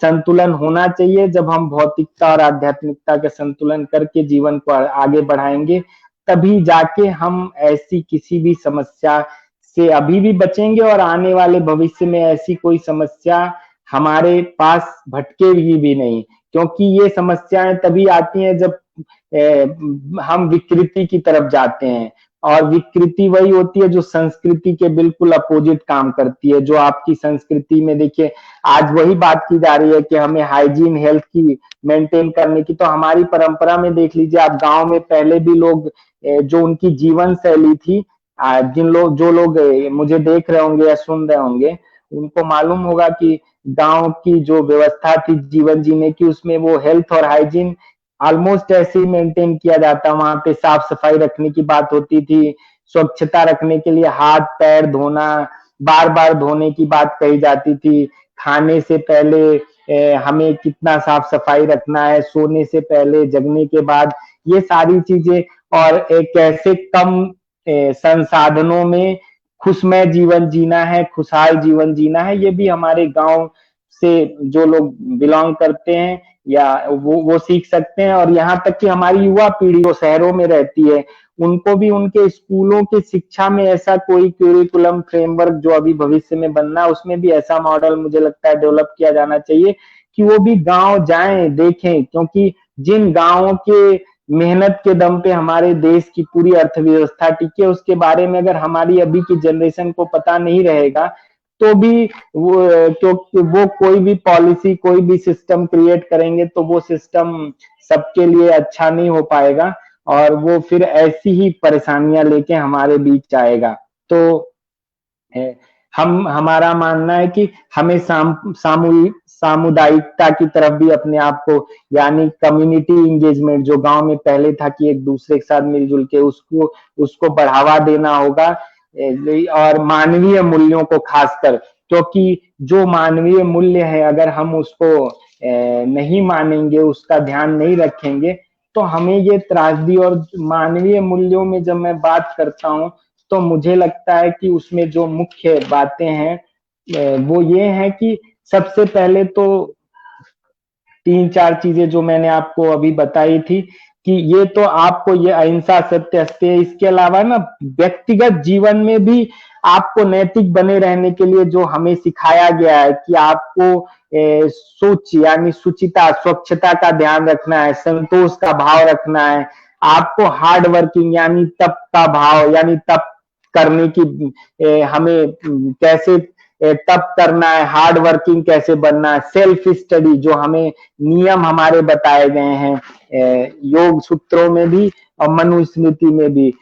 संतुलन होना चाहिए। जब हम भौतिकता और आध्यात्मिकता का संतुलन करके जीवन को आगे बढ़ाएंगे, तभी जाके हम ऐसी किसी भी समस्या से अभी भी बचेंगे, और आने वाले भविष्य में ऐसी कोई समस्या हमारे पास भटकेगी भी नहीं। क्योंकि ये समस्याएं तभी आती हैं जब हम विकृति की तरफ जाते हैं, और विकृति वही होती है जो संस्कृति के बिल्कुल अपोजिट काम करती है। जो आपकी संस्कृति में देखिए आज वही बात की जा रही है कि हमें हाइजीन हेल्थ की मेंटेन करने की, तो हमारी परंपरा में देख लीजिए आप, गांव में पहले भी लोग जो उनकी जीवन शैली थी, जो लोग मुझे देख रहे होंगे या सुन रहे होंगे, उनको मालूम होगा कि गांव की जो व्यवस्था थी जीवन जीने की, उसमें वो हेल्थ और हाइजीन ऑलमोस्ट ऐसे ही मेंटेन किया जाता। वहां पे साफ सफाई रखने की बात होती थी, स्वच्छता रखने के लिए हाथ पैर धोना, बार बार धोने की बात कही जाती थी। खाने से पहले हमें कितना साफ सफाई रखना है, सोने से पहले, जगने के बाद, ये सारी चीजें। और कैसे कम संसाधनों में खुशमय जीवन जीना है, खुशहाल जीवन जीना है, ये भी हमारे गांव से जो लोग बिलोंग करते हैं या वो सीख सकते हैं। और यहाँ तक कि हमारी युवा पीढ़ी जो शहरों में रहती है, उनको भी उनके स्कूलों की शिक्षा में ऐसा कोई करिकुलम फ्रेमवर्क जो अभी भविष्य में बनना है, उसमें भी ऐसा मॉडल मुझे लगता है डेवलप किया जाना चाहिए कि वो भी गांव जाएं, देखें। क्योंकि जिन गांवों के मेहनत के दम पे हमारे देश की पूरी अर्थव्यवस्था टिकी है, उसके बारे में अगर हमारी अभी की जनरेशन को पता नहीं रहेगा, तो भी वो कोई भी पॉलिसी, कोई भी सिस्टम क्रिएट करेंगे तो वो सिस्टम सबके लिए अच्छा नहीं हो पाएगा, और वो फिर ऐसी ही परेशानियां लेके हमारे बीच आएगा। तो हमारा मानना है कि हमें सामुदायिकता की तरफ भी अपने आप को, यानी कम्युनिटी इंगेजमेंट जो गांव में पहले था कि एक दूसरे के साथ मिलजुल के उसको उसको बढ़ावा देना होगा। और मानवीय मूल्यों को खासकर, क्योंकि जो मानवीय मूल्य है अगर हम उसको नहीं मानेंगे, उसका ध्यान नहीं रखेंगे, तो हमें ये त्रासदी। और मानवीय मूल्यों में जब मैं बात करता हूं तो मुझे लगता है कि उसमें जो मुख्य बातें हैं वो ये है कि सबसे पहले तो 3-4 चीजें जो मैंने आपको अभी बताई थी कि ये तो आपको ये अहिंसा सत्य अस्तेय, इसके अलावा ना व्यक्तिगत जीवन में भी आपको नैतिक बने रहने के लिए जो हमें सिखाया गया है कि आपको सोच यानी शुचिता स्वच्छता का ध्यान रखना है, संतोष का भाव रखना है, आपको हार्ड वर्किंग यानी तप का भाव यानी तप करने की हमें कैसे तप करना है, हार्ड वर्किंग कैसे बनना है, सेल्फ स्टडी जो हमें नियम हमारे बताए गए हैं योग सूत्रों में भी और मनुस्मृति में भी,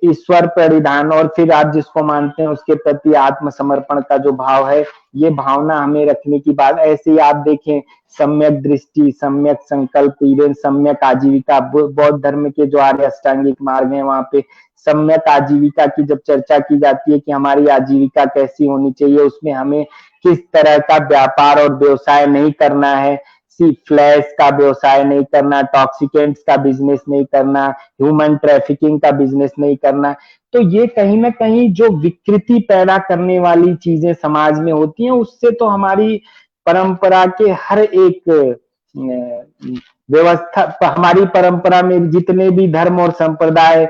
ईश्वर परिधान और फिर आप जिसको मानते हैं उसके प्रति आत्मसमर्पण का जो भाव है, ये भावना हमें रखने की बात। ऐसे ही आप देखें सम्यक दृष्टि, सम्यक संकल्प, इवन सम्यक आजीविका, बौद्ध धर्म के जो आर्य अष्टांगिक मार्ग है वहां पे सम्यक आजीविका की जब चर्चा की जाती है कि हमारी आजीविका कैसी होनी चाहिए, उसमें हमें किस तरह का व्यापार और व्यवसाय नहीं करना है, फ्लैश का व्यवसाय नहीं करना, टॉक्सिकेंट्स का बिजनेस नहीं करना, ह्यूमन ट्रैफिकिंग का बिजनेस नहीं करना। तो ये कहीं ना कहीं जो विकृति पैदा करने वाली चीजें समाज में होती हैं, उससे तो हमारी परंपरा के हर एक व्यवस्था, हमारी परंपरा में जितने भी धर्म और संप्रदाय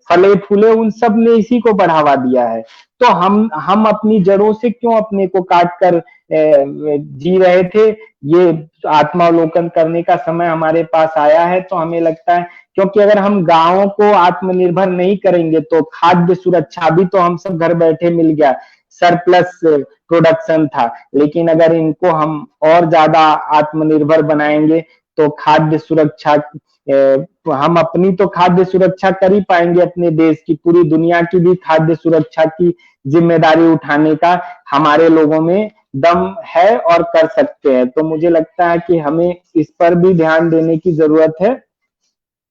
फले फूले, उन सब ने इसी को बढ़ावा दिया है। तो हम अपनी जड़ों से क्यों अपने को काट कर जी रहे थे, ये आत्मावलोकन करने का समय हमारे पास आया है। तो हमें लगता है क्योंकि अगर हम गांवों को आत्मनिर्भर नहीं करेंगे तो खाद्य सुरक्षा भी तो हम सब घर बैठे मिल गया, सरप्लस प्रोडक्शन था, लेकिन अगर इनको हम और ज्यादा आत्मनिर्भर बनाएंगे तो खाद्य सुरक्षा हम अपनी तो खाद्य सुरक्षा कर ही पाएंगे, अपने देश की, पूरी दुनिया की भी खाद्य सुरक्षा की जिम्मेदारी उठाने का हमारे लोगों में दम है और कर सकते हैं। तो मुझे लगता है कि हमें इस पर भी ध्यान देने की जरूरत है।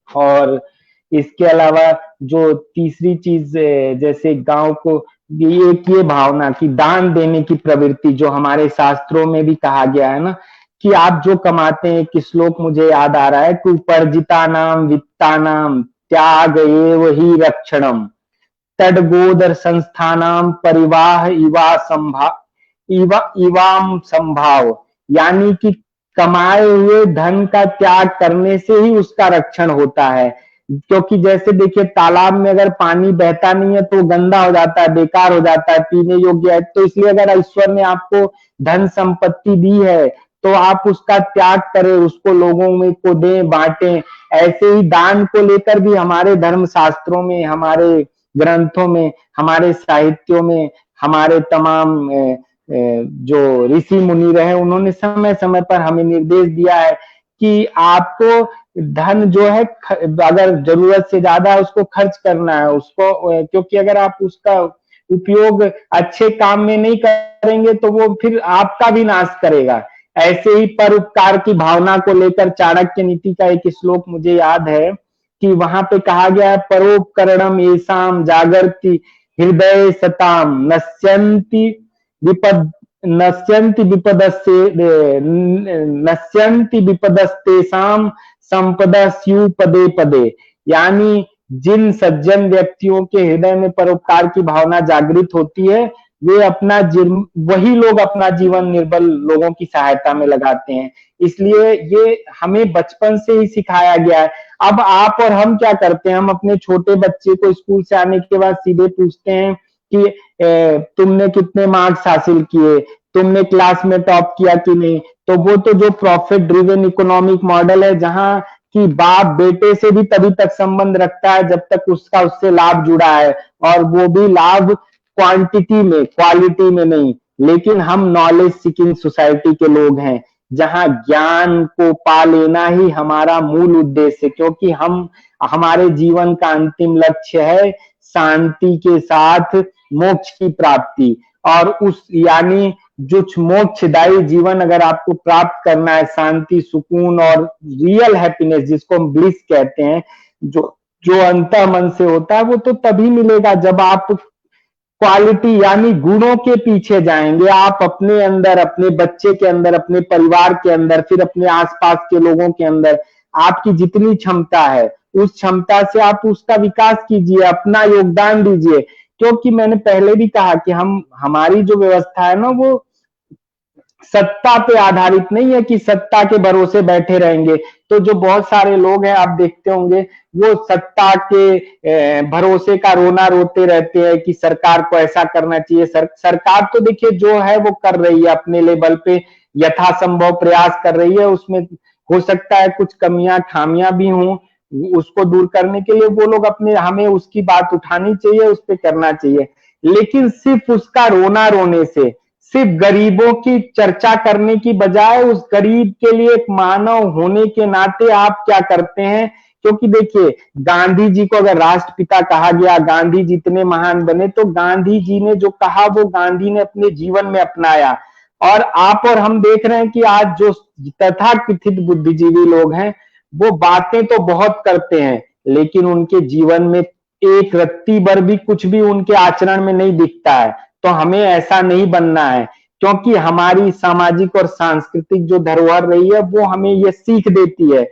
और इसके अलावा जो तीसरी चीज जैसे गांव को एक ये भावना की दान देने की प्रवृत्ति जो हमारे शास्त्रों में भी कहा गया है ना, कि आप जो कमाते हैं, कि श्लोक मुझे याद आ रहा है कि उपर्जिता नाम वित्ता नाम त्याग एव ही रक्षणम तडगोदर संस्थानाम परिवाह इवाम संभाव, यानी कि कमाए हुए धन का त्याग करने से ही उसका रक्षण होता है। क्योंकि जैसे देखिए तालाब में अगर पानी बहता नहीं है तो गंदा हो जाता है, बेकार हो जाता है, पीने योग्य है। तो इसलिए अगर ईश्वर ने आपको धन संपत्ति दी है तो आप उसका त्याग करें, उसको लोगों में को दें, बांटें। ऐसे ही दान को लेकर भी हमारे धर्म शास्त्रों में, हमारे ग्रंथों में, हमारे साहित्यों में, हमारे तमाम जो ऋषि मुनि रहे उन्होंने समय समय पर हमें निर्देश दिया है कि आपको धन जो है अगर जरूरत से ज्यादा उसको खर्च करना है उसको, क्योंकि अगर आप उसका उपयोग अच्छे काम में नहीं करेंगे तो वो फिर आपका भी नाश करेगा। ऐसे ही परोपकार की भावना को लेकर चाणक्य नीति का एक श्लोक मुझे याद है कि वहां पे कहा गया है परोपकरणम येषाम जागर्ति हृदय सताम विपद नश्यन्ति विपदस्ते नश्यन्ति विपदस्तेषाम संपदा स्यु पदे पदे, यानी जिन सज्जन व्यक्तियों के हृदय में परोपकार की भावना जागृत होती है वे वही लोग अपना जीवन निर्बल लोगों की सहायता में लगाते हैं। इसलिए ये हमें बचपन से ही सिखाया गया है। अब आप और हम क्या करते हैं, हम अपने छोटे बच्चे को स्कूल से आने के बाद सीधे पूछते हैं कि तुमने कितने मार्क्स हासिल किए, तुमने क्लास में टॉप किया कि नहीं। तो वो तो जो प्रॉफिट ड्रिवन इकोनॉमिक मॉडल है जहां कि बाप बेटे से भी तभी तक संबंध रखता है जब तक उसका उससे लाभ जुड़ा है, और वो भी लाभ क्वांटिटी में, क्वालिटी में नहीं। लेकिन हम नॉलेज सीकिंग सोसाइटी के लोग हैं जहां ज्ञान को पा लेना ही हमारा मूल उद्देश्य है, क्योंकि हमारे जीवन का अंतिम लक्ष्य है शांति के साथ मोक्ष की प्राप्ति। और उस यानी जो मोक्षदायी जीवन अगर आपको प्राप्त करना है, शांति, सुकून और रियल हैप्पीनेस जिसको हम ब्लिस कहते हैं, जो जो अंतः मन से होता है, वो तो तभी मिलेगा जब आप क्वालिटी यानी गुणों के पीछे जाएंगे। आप अपने अंदर, अपने बच्चे के अंदर, अपने परिवार के अंदर, फिर अपने आसपास के लोगों के अंदर आपकी जितनी क्षमता है उस क्षमता से आप उसका विकास कीजिए, अपना योगदान दीजिए। क्योंकि मैंने पहले भी कहा कि हमारी जो व्यवस्था है ना वो सत्ता पे आधारित नहीं है कि सत्ता के भरोसे बैठे रहेंगे। तो जो बहुत सारे लोग हैं, आप देखते होंगे, वो सत्ता के भरोसे का रोना रोते रहते हैं कि सरकार को ऐसा करना चाहिए। सरकार तो देखिए जो है वो कर रही है, अपने लेवल पे यथासंभव प्रयास कर रही है। उसमें हो सकता है कुछ कमियां खामियां भी हों, उसको दूर करने के लिए वो लोग अपने, हमें उसकी बात उठानी चाहिए, उस पर करना चाहिए। लेकिन सिर्फ उसका रोना रोने से, सिर्फ गरीबों की चर्चा करने की बजाय उस गरीब के लिए एक मानव होने के नाते आप क्या करते हैं? क्योंकि देखिए, गांधी जी को अगर राष्ट्रपिता कहा गया, गांधी जी इतने महान बने, तो गांधी जी ने जो कहा वो गांधी ने अपने जीवन में अपनाया। और आप और हम देख रहे हैं कि आज जो तथाकथित बुद्धिजीवी लोग हैं, वो बातें तो बहुत करते हैं, लेकिन उनके जीवन में एक रत्ती भर भी कुछ भी उनके आचरण में नहीं दिखता है। तो हमें ऐसा नहीं बनना है, क्योंकि हमारी सामाजिक और सांस्कृतिक जो धरोहर रही है वो हमें ये सीख देती है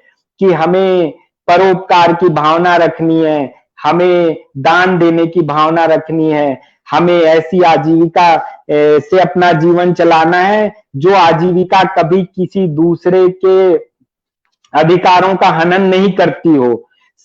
कि हमें परोपकार की भावना रखनी है, हमें दान देने की भावना रखनी है, हमें ऐसी आजीविका से अपना जीवन चलाना है जो आजीविका कभी किसी दूसरे के अधिकारों का हनन नहीं करती हो,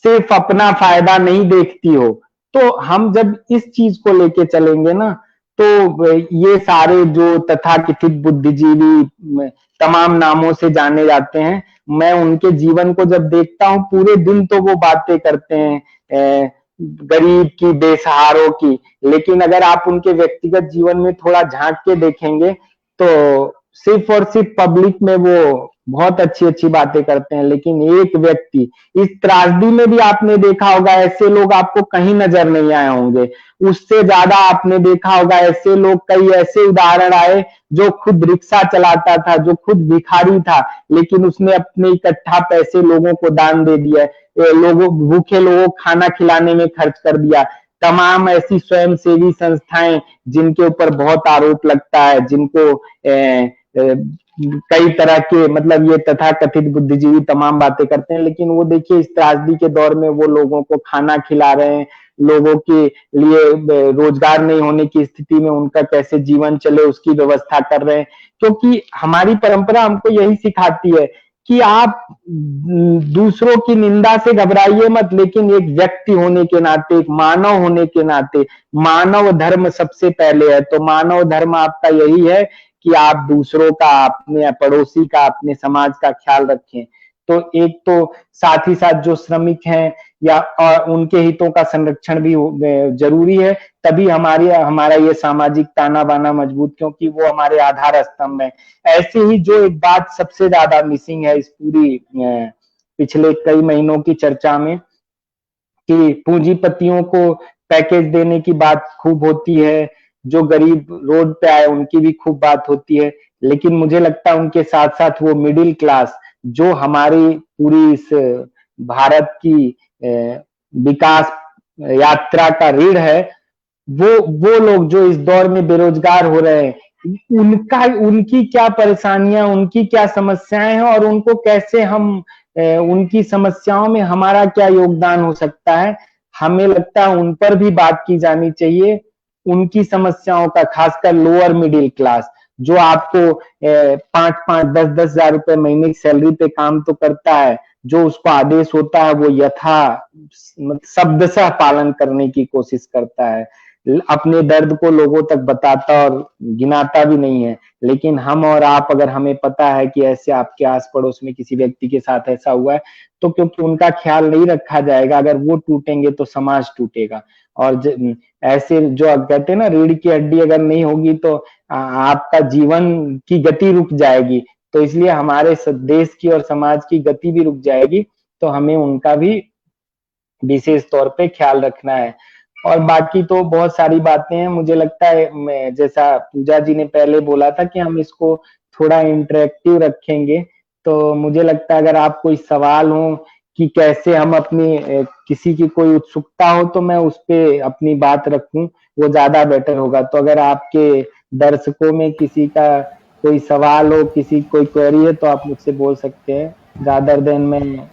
सिर्फ अपना फायदा नहीं देखती हो। तो हम जब इस चीज को लेके चलेंगे ना, तो ये सारे जो तथाकथित बुद्धिजीवी तमाम नामों से जाने जाते हैं, मैं उनके जीवन को जब देखता हूं, पूरे दिन तो वो बातें करते हैं गरीब की, बेसहारों की, लेकिन अगर आप उनके व्यक्तिगत जीवन में थोड़ा झांक के देखेंगे, तो सिर्फ और सिर्फ पब्लिक में वो बहुत अच्छी अच्छी बातें करते हैं, लेकिन एक व्यक्ति, इस त्रासदी में भी आपने देखा होगा ऐसे लोग आपको कहीं नजर नहीं आए होंगे। उससे ज्यादा आपने देखा होगा ऐसे लोग, कई ऐसे उदाहरण आए जो खुद रिक्शा चलाता था, जो खुद भिखारी था, लेकिन उसने अपने इकट्ठा पैसे लोगों को दान दे दिया, लोगों भूखे लोगों को खाना खिलाने में खर्च कर दिया। तमाम ऐसी स्वयंसेवी संस्थाएं जिनके ऊपर बहुत आरोप लगता है, जिनको कई तरह के, मतलब ये तथाकथित बुद्धिजीवी तमाम बातें करते हैं, लेकिन वो देखिए इस त्रासदी के दौर में वो लोगों को खाना खिला रहे हैं, लोगों के लिए रोजगार नहीं होने की स्थिति में उनका कैसे जीवन चले उसकी व्यवस्था कर रहे हैं। क्योंकि हमारी परंपरा हमको यही सिखाती है कि आप दूसरों की निंदा से घबराइए मत, लेकिन एक व्यक्ति होने के नाते, एक मानव होने के नाते, मानव धर्म सबसे पहले है। तो मानव धर्म आपका यही है कि आप दूसरों का, अपने पड़ोसी का, अपने समाज का ख्याल रखें। तो एक तो साथ ही साथ जो श्रमिक हैं या उनके हितों का संरक्षण भी जरूरी है, तभी हमारा ये सामाजिक ताना बाना मजबूत, क्योंकि वो हमारे आधार स्तंभ है। ऐसे ही जो एक बात सबसे ज्यादा मिसिंग है इस पूरी पिछले कई महीनों की चर्चा में, कि पूंजीपतियों को पैकेज देने की बात खूब होती है, जो गरीब रोड पे आए उनकी भी खूब बात होती है, लेकिन मुझे लगता है उनके साथ साथ वो मिडिल क्लास, जो हमारी पूरी इस भारत की विकास यात्रा का रीढ़ है, वो लोग जो इस दौर में बेरोजगार हो रहे हैं, उनकी क्या परेशानियां, उनकी क्या समस्याएं हैं, और उनको कैसे हम उनकी समस्याओं में हमारा क्या योगदान हो सकता है, हमें लगता है उन पर भी बात की जानी चाहिए। उनकी समस्याओं का, खासकर लोअर मिडिल क्लास, जो आपको 5-5, 10-10 हजार रुपए महीने की सैलरी पे काम तो करता है, जो उसको आदेश होता है वो यथा शब्दशः पालन करने की कोशिश करता है, अपने दर्द को लोगों तक बताता और गिनाता भी नहीं है। लेकिन हम और आप, अगर हमें पता है कि ऐसे आपके आस पड़ोस में किसी व्यक्ति के साथ ऐसा हुआ है, तो क्योंकि उनका ख्याल नहीं रखा जाएगा, अगर वो टूटेंगे तो समाज टूटेगा। और ऐसे जो कहते हैं ना, रीढ़ की हड्डी अगर नहीं होगी तो आपका जीवन की गति रुक जाएगी। तो इसलिए हमारे देश की और समाज की गति भी रुक जाएगी। तो हमें उनका भी विशेष तौर पे ख्याल रखना है। और बाकी तो बहुत सारी बातें हैं, मुझे लगता है जैसा पूजा जी ने पहले बोला था कि हम इसको थोड़ा इंटरेक्टिव रखेंगे, तो मुझे लगता है अगर आप कोई सवाल हो कि कैसे हम अपनी किसी की कोई उत्सुकता हो तो मैं उस पे अपनी बात रखूं, वो ज्यादा बेटर होगा। तो अगर आपके दर्शकों में किसी का कोई सवाल हो, किसी कोई क्वेरी है, तो आप मुझसे बोल सकते हैं। रादर देन मैं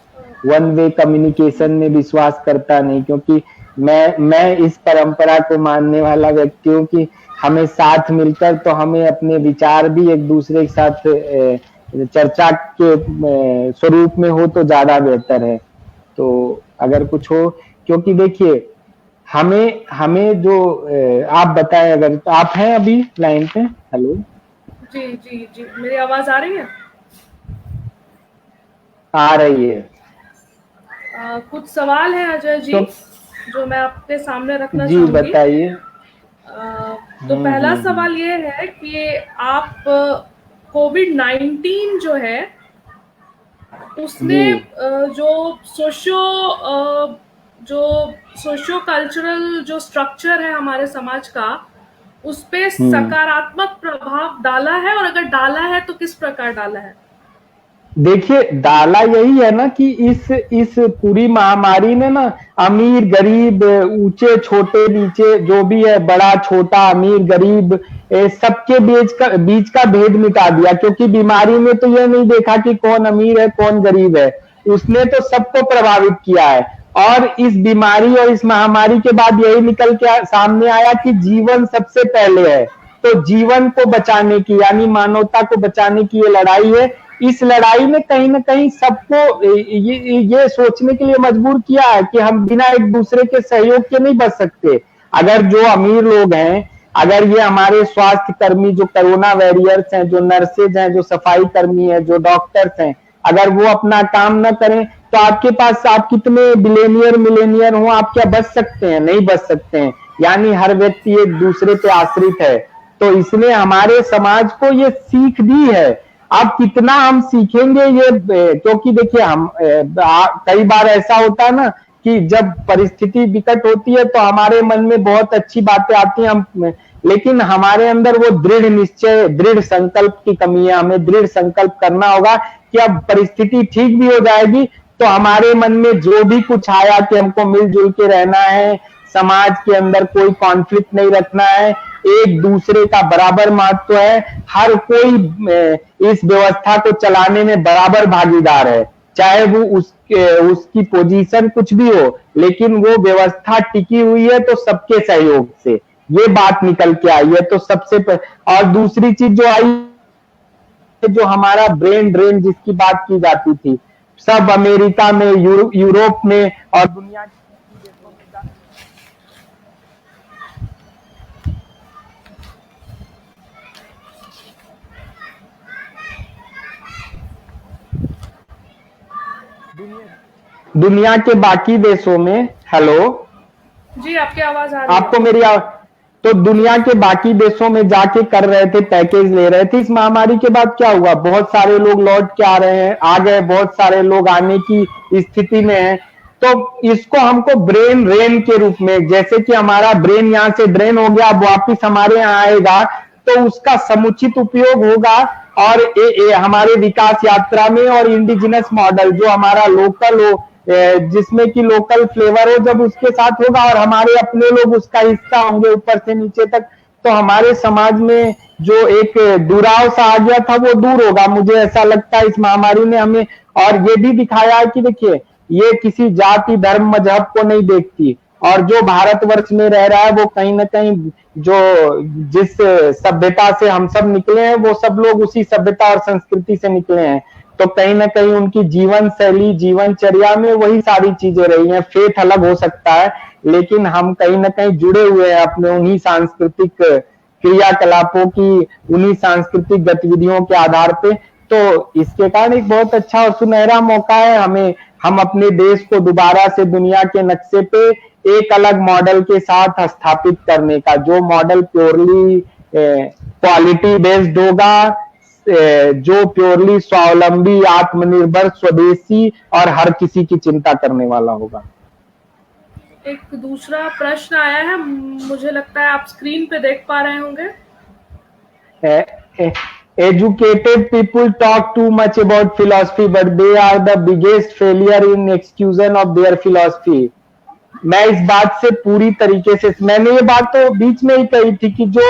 वन वे कम्युनिकेशन में विश्वास करता नहीं, क्योंकि मैं इस परंपरा को मानने वाला व्यक्ति हूँ कि हमें साथ मिलकर तो हमें अपने विचार भी एक दूसरे के साथ चर्चा के स्वरूप में हो तो ज्यादा बेहतर है। तो अगर कुछ हो, क्योंकि देखिए हमें हमें जो आप बताएं, अगर तो आप हैं अभी लाइन पे। हेलो, जी जी जी, मेरी आवाज आ रही है? आ रही है। कुछ सवाल है अजय जी तो जो मैं आपके सामने रखना जी चाहूंगी। बताइए। तो पहला हम्म। सवाल ये है कि आप कोविड-19 जो है उसने जी। जो सोशियो कल्चरल जो स्ट्रक्चर है हमारे समाज का, उस पे हम्म। सकारात्मक प्रभाव डाला है, और अगर डाला है तो किस प्रकार डाला है? देखिए डाला यही है ना कि इस पूरी महामारी ने ना अमीर गरीब, ऊंचे छोटे नीचे जो भी है, बड़ा छोटा अमीर गरीब, सबके बीच का भेद मिटा दिया। क्योंकि बीमारी में तो ये नहीं देखा कि कौन अमीर है कौन गरीब है, उसने तो सबको प्रभावित किया है। और इस बीमारी और इस महामारी के बाद यही निकल के सामने आया कि जीवन सबसे पहले है। तो जीवन को बचाने की, यानी मानवता को बचाने की ये लड़ाई है। इस लड़ाई ने कहीं ना कहीं सबको ये सोचने के लिए मजबूर किया है कि हम बिना एक दूसरे के सहयोग के नहीं बच सकते। अगर जो अमीर लोग हैं, अगर ये हमारे स्वास्थ्य कर्मी जो कोरोना वॉरियर्स हैं, जो नर्सेज हैं, जो सफाई कर्मी हैं, जो डॉक्टर्स हैं, अगर वो अपना काम न करें तो आपके पास आप कितने बिलियनियर मिलेनियर हो, आप क्या बच सकते हैं? नहीं बच सकते हैं। यानी हर व्यक्ति एक दूसरे पे आश्रित है। तो इसने हमारे समाज को ये सीख दी है। अब कितना हम सीखेंगे ये, क्योंकि देखिए हम कई बार ऐसा होता है ना कि जब परिस्थिति विकट होती है तो हमारे मन में बहुत अच्छी बातें आती हैं, हम लेकिन हमारे अंदर वो दृढ़ निश्चय, दृढ़ संकल्प की कमी है। हमें दृढ़ संकल्प करना होगा कि अब परिस्थिति ठीक भी हो जाएगी तो हमारे मन में जो भी कुछ आया कि हमको मिलजुल के रहना है, समाज के अंदर कोई कॉन्फ्लिक्ट नहीं रखना है, एक दूसरे का बराबर महत्व है, हर कोई इस व्यवस्था को चलाने में बराबर भागीदार है, चाहे वो उसकी पोजीशन कुछ भी हो, लेकिन वो व्यवस्था टिकी हुई है तो सबके सहयोग से। ये बात निकल के आई है। तो और दूसरी चीज जो आई, जो हमारा ब्रेन ड्रेन जिसकी बात की जाती थी, सब अमेरिका में, यूरोप में और दुनिया के देशों में दुनिया के बाकी देशों में। हेलो, जी आपकी आवाज आ रही है। आपको मेरी तो दुनिया के बाकी देशों में जाके कर रहे थे, पैकेज ले रहे थे। इस महामारी के बाद क्या हुआ, बहुत सारे लोग लौट के आ गए, बहुत सारे लोग आने की स्थिति में है। तो इसको हमको ब्रेन ड्रेन के रूप में, जैसे कि हमारा ब्रेन यहाँ से ड्रेन हो गया, अब वापिस हमारे यहाँ आएगा, तो उसका समुचित उपयोग होगा। और हमारे विकास यात्रा में, और इंडिजिनस मॉडल जो हमारा लोकल हो, जिसमें कि लोकल फ्लेवर हो, जब उसके साथ होगा और हमारे अपने लोग उसका हिस्सा होंगे ऊपर से नीचे तक, तो हमारे समाज में जो एक दुराव सा आ गया था वो दूर होगा। मुझे ऐसा लगता है इस महामारी ने हमें और ये भी दिखाया है कि देखिए ये किसी जाति धर्म मजहब को नहीं देखती। और जो भारतवर्ष में रह रहा है वो कहीं ना कहीं जो जिस सभ्यता से हम सब निकले हैं, वो सब लोग उसी सभ्यता और संस्कृति से निकले हैं। तो कहीं ना कहीं उनकी जीवन शैली, जीवनचर्या में वही सारी चीजें रही हैं। फेथ अलग हो सकता है, लेकिन हम कहीं ना कहीं जुड़े हुए हैं अपने उन्हीं सांस्कृतिक क्रियाकलापों की, उन्हीं सांस्कृतिक गतिविधियों के आधार पे। तो इसके कारण एक बहुत अच्छा और सुनहरा मौका है हम अपने देश को दोबारा से दुनिया के नक्शे पे एक अलग मॉडल के साथ स्थापित करने का, जो मॉडल प्योरली क्वालिटी बेस्ड होगा, जो प्योरली स्वावलंबी, आत्मनिर्भर, स्वदेशी और हर किसी की चिंता करने वाला होगा। एक दूसरा प्रश्न आया है, मुझे लगता है आप स्क्रीन पे देख पा रहे होंगे। Educated people talk too much about philosophy, but they are the biggest failure in execution of their philosophy. मैं इस बात से पूरी तरीके से, मैंने ये बात तो बीच में ही कही थी कि जो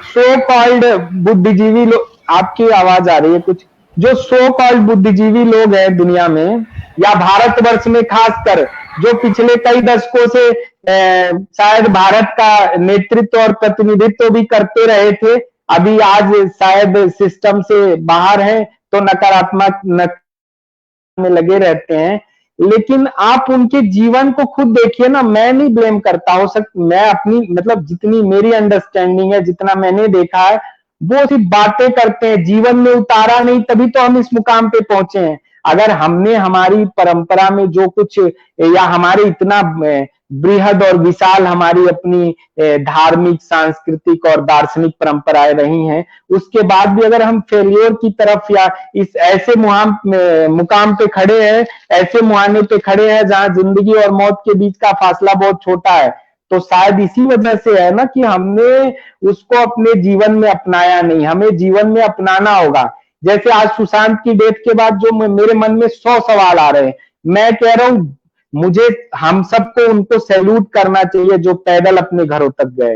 सो कॉल्ड बुद्धिजीवी लोग, आपकी आवाज आ रही है कुछ, जो सो कॉल्ड बुद्धिजीवी लोग हैं दुनिया में या भारतवर्ष में खासकर, जो पिछले कई दशकों से शायद भारत का नेतृत्व और प्रतिनिधित्व भी करते रहे थे, अभी आज शायद सिस्टम से बाहर है, तो नकारात्मक में लगे रहते हैं। लेकिन आप उनके जीवन को खुद देखिए ना, मैं नहीं ब्लेम करता, हो सकता मैं अपनी मतलब जितनी मेरी अंडरस्टैंडिंग है, जितना मैंने देखा है, वो सिर्फ बातें करते हैं, जीवन में उतारा नहीं, तभी तो हम इस मुकाम पे पहुंचे हैं। अगर हमने हमारी परंपरा में जो कुछ या हमारे इतना बृहद और विशाल हमारी अपनी धार्मिक, सांस्कृतिक और दार्शनिक परंपराएं रही हैं, उसके बाद भी अगर हम फेलियर की तरफ या इस ऐसे मुकाम पे खड़े हैं, ऐसे मुहाने पे खड़े हैं जहां जिंदगी और मौत के बीच का फासला बहुत छोटा है, तो शायद इसी वजह से है ना कि हमने उसको अपने जीवन में अपनाया नहीं। हमें जीवन में अपनाना होगा। जैसे आज सुशांत की डेथ के बाद जो मेरे मन में 100 सवाल आ रहे हैं, मैं कह रहा हूं मुझे हम सबको उनको सैल्यूट करना चाहिए जो पैदल अपने घरों तक गए,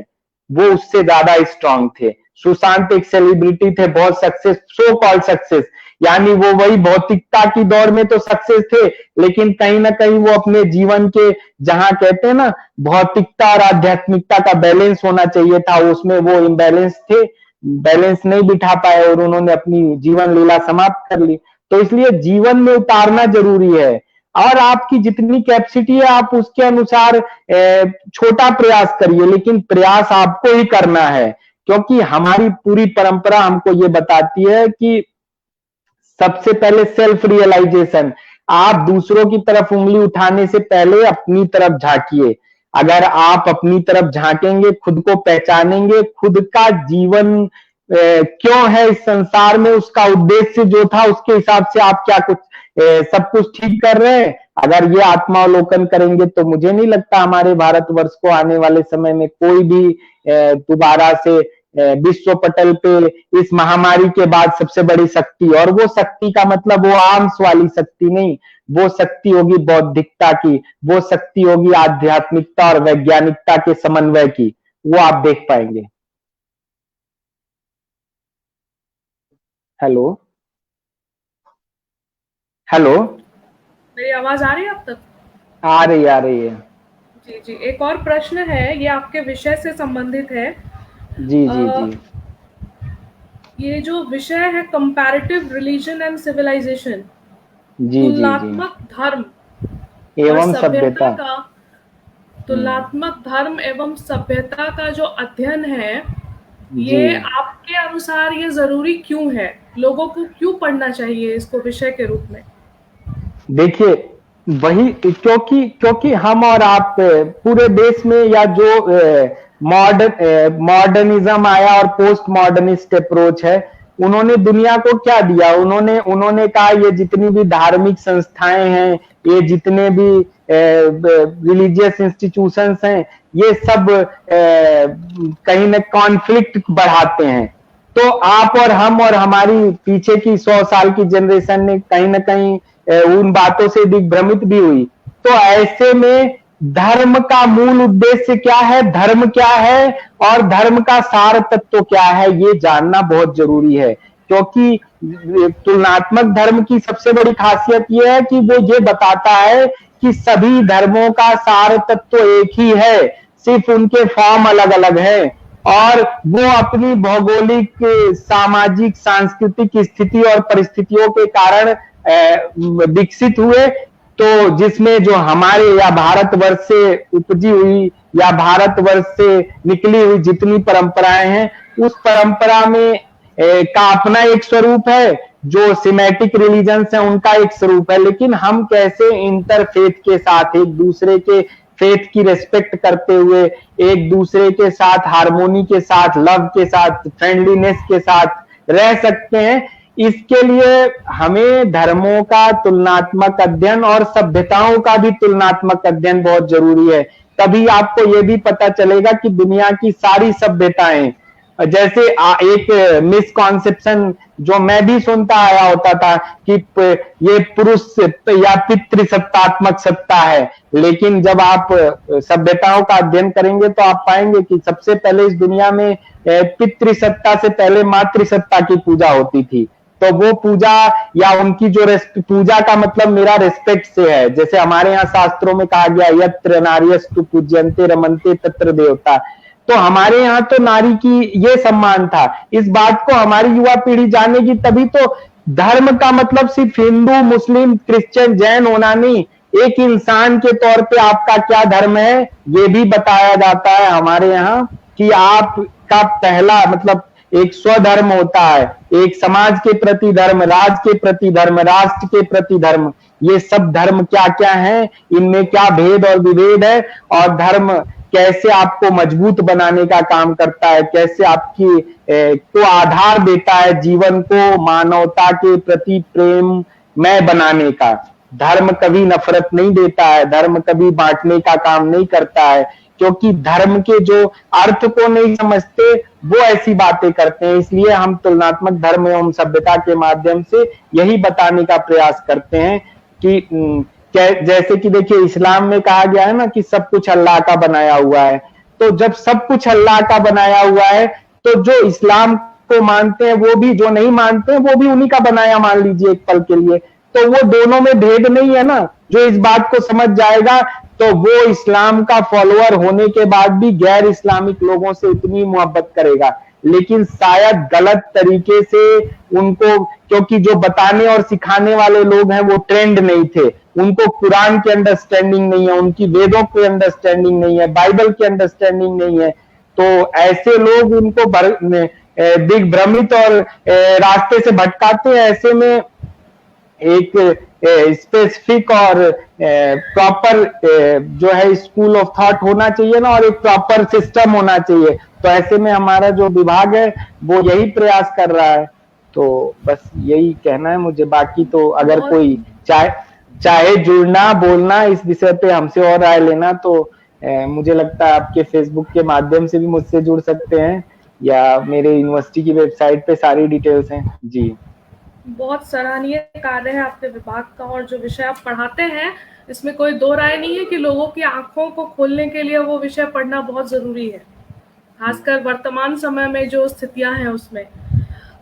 वो उससे ज्यादा स्ट्रांग थे। सुशांत एक सेलिब्रिटी थे, बहुत सक्सेस, सो कॉल्ड सक्सेस, यानी वो वही भौतिकता की दौड़ में तो सक्सेस थे, लेकिन कहीं ना कहीं वो अपने जीवन के जहां कहते हैं ना भौतिकता और आध्यात्मिकता का बैलेंस होना चाहिए था, उसमें वो इम्बैलेंस थे, बैलेंस नहीं बिठा पाए और उन्होंने अपनी जीवन लीला समाप्त कर ली। तो इसलिए जीवन में उतारना जरूरी है, और आपकी जितनी कैपेसिटी है आप उसके अनुसार छोटा प्रयास करिए, लेकिन प्रयास आपको ही करना है, क्योंकि हमारी पूरी परंपरा हमको ये बताती है कि सबसे पहले सेल्फ रियलाइजेशन। आप दूसरों की तरफ उंगली उठाने से पहले अपनी तरफ झांकिए। अगर आप अपनी तरफ झांकेंगे, खुद को पहचानेंगे, खुद का जीवन क्यों है इस संसार में, उसका उद्देश्य जो था, उसके हिसाब से आप क्या कुछ सब कुछ ठीक कर रहे हैं, अगर ये आत्मावलोकन करेंगे तो मुझे नहीं लगता हमारे भारतवर्ष को आने वाले समय में कोई भी दोबारा से विश्व पटल पे इस महामारी के बाद सबसे बड़ी शक्ति, और वो शक्ति का मतलब वो आर्म्स वाली शक्ति नहीं, वो शक्ति होगी बौद्धिकता की, वो शक्ति होगी आध्यात्मिकता और वैज्ञानिकता के समन्वय की, वो आप देख पाएंगे। हेलो हेलो, मेरी आवाज आ रही है अब तक? आ रही है। जी जी, एक और प्रश्न है, ये आपके विषय से संबंधित है। जी जी अ, जी ये जो विषय है कंपैरेटिव रिलीजन एंड सिविलाइजेशन, जी जी जी तुलनात्मक धर्म और एवं सभ्यता सभ्यता। का, तुलनात्मक धर्म एवं सभ्यता का जो अध्ययन है, जी ये आपके अनुसार ये जरूरी क्यों है? लोगों को क्यों पढ़ना चाहिए इसको विषय के रूप में? देखिए, वही क्योंकि क्योंकि हम और आप पूरे देश में या जो मॉडर्निज्म आया और पोस्ट मॉडर्निस्ट अप्रोच है, उन्होंने दुनिया को क्या दिया, उन्होंने उन्होंने कहा ये जितनी भी धार्मिक संस्थाएं हैं, ये जितने भी रिलीजियस इंस्टीट्यूशंस हैं, ये सब कहीं ना कॉन्फ्लिक्ट बढ़ाते हैं। तो आप और हम और हमारी पीछे की 100 साल की जनरेशन ने कहीं ना कहीं उन बातों से दिग्भ्रमित भी हुई। तो ऐसे में धर्म का मूल उद्देश्य क्या है, धर्म क्या है और धर्म का सार तत्व क्या है, ये जानना बहुत जरूरी है। क्योंकि तुलनात्मक धर्म की सबसे बड़ी खासियत यह है कि वो ये बताता है कि सभी धर्मों का सार तत्व एक ही है, सिर्फ उनके फॉर्म अलग अलग हैं, और वो अपनी भौगोलिक, सामाजिक, सांस्कृतिक स्थिति और परिस्थितियों के कारण विकसित हुए। तो जिसमें जो हमारे या भारतवर्ष से उपजी हुई या भारतवर्ष से निकली हुई जितनी परंपराएं हैं, उस परंपरा में का अपना एक स्वरूप है, जो सिमेटिक रिलीजन्स हैं उनका एक स्वरूप है। लेकिन हम कैसे इंटरफेथ के साथ, एक दूसरे के फेथ की रेस्पेक्ट करते हुए, एक दूसरे के साथ हार्मोनी के साथ, लव के साथ, फ्रेंडलीनेस के साथ रह सकते हैं, इसके लिए हमें धर्मों का तुलनात्मक अध्ययन और सभ्यताओं का भी तुलनात्मक अध्ययन बहुत जरूरी है। तभी आपको यह भी पता चलेगा कि दुनिया की सारी सभ्यताएं, जैसे एक मिसकॉन्सेप्शन जो मैं भी सुनता आया होता था कि ये पुरुष या पितृसत्तात्मक सत्ता है, लेकिन जब आप सभ्यताओं का अध्ययन करेंगे तो आप पाएंगे कि सबसे पहले इस दुनिया में पितृसत्ता से पहले मातृसत्ता की पूजा होती थी। तो वो पूजा या उनकी जो पूजा का मतलब मेरा रिस्पेक्ट से है। जैसे हमारे यहाँ शास्त्रों में कहा गया यत्र नार्यस्तु पूज्यन्ते रमन्ते तत्र देवता, तो हमारे यहाँ तो नारी की ये सम्मान था। इस बात को हमारी युवा पीढ़ी जानेगी तभी तो। धर्म का मतलब सिर्फ हिंदू मुस्लिम क्रिश्चियन जैन होना नहीं, एक इंसान के तौर पे आपका क्या धर्म है ये भी बताया जाता है हमारे यहाँ, कि आपका पहला मतलब एक स्वधर्म होता है, एक समाज के प्रति धर्म, राज्य के प्रति धर्म, राष्ट्र के प्रति धर्म। ये सब धर्म क्या क्या है, इनमें क्या भेद और विभेद है, और धर्म कैसे आपको मजबूत बनाने का काम करता है, कैसे आपकी को आधार देता है जीवन को मानवता के प्रति प्रेममय बनाने का। धर्म कभी नफरत नहीं देता है, धर्म कभी बांटने का काम नहीं करता है, क्योंकि धर्म के जो अर्थ को नहीं समझते वो ऐसी बातें करते हैं। इसलिए हम तुलनात्मक धर्म एवं सभ्यता के माध्यम से यही बताने का प्रयास करते हैं कि जैसे कि देखिए इस्लाम में कहा गया है ना कि सब कुछ अल्लाह का बनाया हुआ है। तो जब सब कुछ अल्लाह का बनाया हुआ है तो जो इस्लाम को मानते हैं वो भी, जो नहीं मानते हैं वो भी उन्हीं का बनाया मान लीजिए एक पल के लिए। तो वो दोनों में भेद नहीं है ना। जो इस बात को समझ जाएगा तो वो इस्लाम का फॉलोअर होने के बाद भी गैर इस्लामिक लोगों से इतनी मोहब्बत करेगा। लेकिन शायद गलत तरीके से उनको, क्योंकि जो बताने और सिखाने वाले लोग हैं वो ट्रेंड नहीं थे, उनको कुरान की अंडरस्टैंडिंग नहीं है, उनकी वेदों की अंडरस्टैंडिंग नहीं है, बाइबल की अंडरस्टैंडिंग नहीं है। तो ऐसे लोग उनको दिग्भ्रमित और रास्ते से भटकाते हैं। ऐसे में एक स्पेसिफिक और प्रॉपर जो है स्कूल ऑफ थॉट होना चाहिए ना, और एक प्रॉपर सिस्टम होना चाहिए। तो ऐसे में हमारा जो विभाग है वो यही प्रयास कर रहा है। तो बस यही कहना है मुझे। बाकी तो अगर कोई चाहे जुड़ना बोलना इस विषय पे हमसे और राय लेना तो मुझे लगता है आपके फेसबुक के माध्यम से भी मुझसे जुड़ सकते हैं, या मेरे यूनिवर्सिटी की वेबसाइट पे सारी डिटेल्स हैं। जी, बहुत सराहनीय कार्य है आपके विभाग का, और जो विषय आप पढ़ाते हैं इसमें कोई दो राय नहीं है कि लोगों की आंखों को खोलने के लिए वो विषय पढ़ना बहुत जरूरी है, खासकर वर्तमान समय में जो स्थितियां हैं उसमें।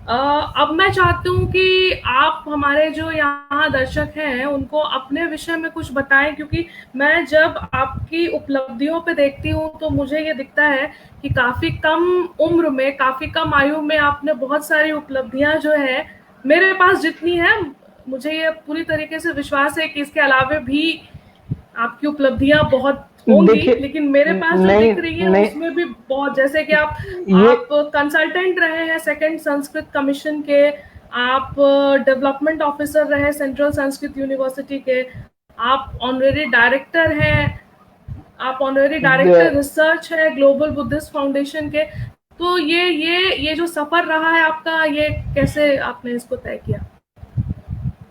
अब मैं चाहती हूँ कि आप हमारे जो यहाँ दर्शक हैं उनको अपने विषय में कुछ बताएं, क्योंकि मैं जब आपकी उपलब्धियों पे देखती हूँ तो मुझे ये दिखता है कि काफी कम उम्र में, काफी कम आयु में आपने बहुत सारी उपलब्धियां जो है, मेरे पास जितनी है मुझे ये पूरी तरीके से विश्वास है कि इसके अलावा भी आपकी उपलब्धियां बहुत होंगी, लेकिन मेरे पास जो दिख रही है उसमें भी बहुत, जैसे कि आप कंसल्टेंट रहे हैं सेकंड संस्कृत कमीशन के, आप डेवलपमेंट ऑफिसर रहे सेंट्रल संस्कृत यूनिवर्सिटी के, आप ऑनरेरी डायरेक्टर हैं, आप ऑनरेरी डायरेक्टर रिसर्च है ग्लोबल बुद्धिस्ट फाउंडेशन के। तो ये जो सफर रहा है आपका, ये कैसे आपने इसको तय किया?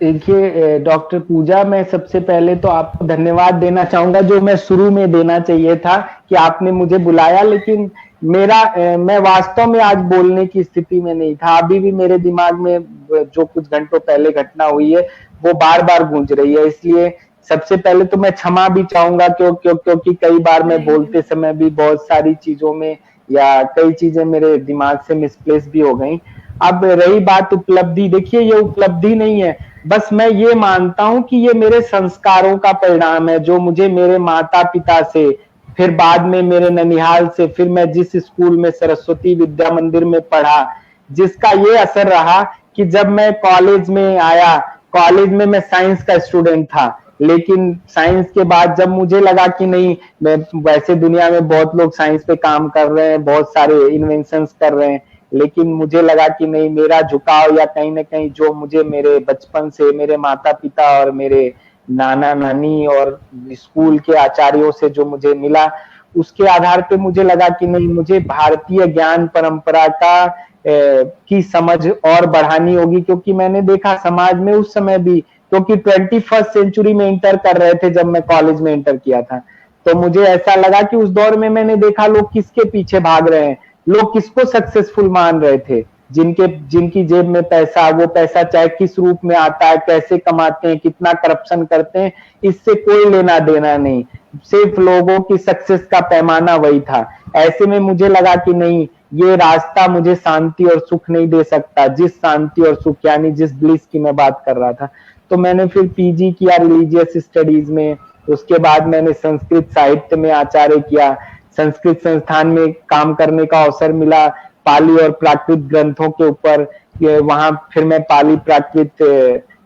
देखिए डॉक्टर पूजा, मैं सबसे पहले तो आपको धन्यवाद देना चाहूंगा, जो मैं शुरू में देना चाहिए था कि आपने मुझे बुलाया, लेकिन मैं वास्तव में आज बोलने की स्थिति में नहीं था। अभी भी मेरे दिमाग में जो कुछ घंटों पहले घटना हुई है वो बार बार गूंज रही है। इसलिए सबसे पहले तो मैं क्षमा भी चाहूंगा क्योंकि कई बार मैं बोलते समय भी बहुत सारी चीजों में या कई चीजें मेरे दिमाग से मिसप्लेस भी हो गई। अब रही बात उपलब्धि, देखिए ये उपलब्धि नहीं है, बस मैं ये मानता हूं कि ये मेरे संस्कारों का परिणाम है, जो मुझे मेरे माता पिता से, फिर बाद में मेरे ननिहाल से, फिर मैं जिस स्कूल में सरस्वती विद्या मंदिर में पढ़ा, जिसका ये असर रहा कि जब मैं कॉलेज में आया, कॉलेज में मैं साइंस का स्टूडेंट था, लेकिन साइंस के बाद जब मुझे लगा कि नहीं, मैं वैसे दुनिया में बहुत लोग साइंस पे काम कर रहे हैं, बहुत सारे इन्वेंशंस कर रहे हैं, लेकिन मुझे लगा कि नहीं, मेरा झुकाव या कहीं ना कहीं जो मुझे मेरे बचपन से मेरे माता पिता और मेरे नाना नानी और स्कूल के आचार्यों से जो मुझे मिला, उसके आधार पे मुझे लगा कि नहीं, मुझे भारतीय ज्ञान परंपरा का की समझ और बढ़ानी होगी। क्योंकि मैंने देखा समाज में उस समय भी, क्योंकि 21st सेंचुरी में इंटर कर रहे थे जब मैं कॉलेज में इंटर किया था, तो मुझे ऐसा लगा कि उस दौर में मैंने देखा लोग किसके पीछे भाग रहे हैं, लोग किसको सक्सेसफुल मान रहे थे, जिनकी जेब में पैसा, वो पैसा चाहे किस रूप में आता है, कैसे कमाते हैं, कितना करप्शन करते हैं, इससे कोई लेना देना नहीं, सिर्फ लोगों की सक्सेस का पैमाना वही था। ऐसे में मुझे लगा कि नहीं, ये रास्ता मुझे शांति और सुख नहीं दे सकता, जिस शांति और सुख यानी जिस ब्लिस की मैं बात कर रहा था। तो मैंने फिर पीजी किया रिलीजियस स्टडीज में, उसके बाद मैंने संस्कृत साहित्य में आचार्य किया, संस्कृत संस्थान में काम करने का अवसर मिला पाली और प्राकृत ग्रंथों के ऊपर। वहां फिर मैं पाली प्राकृत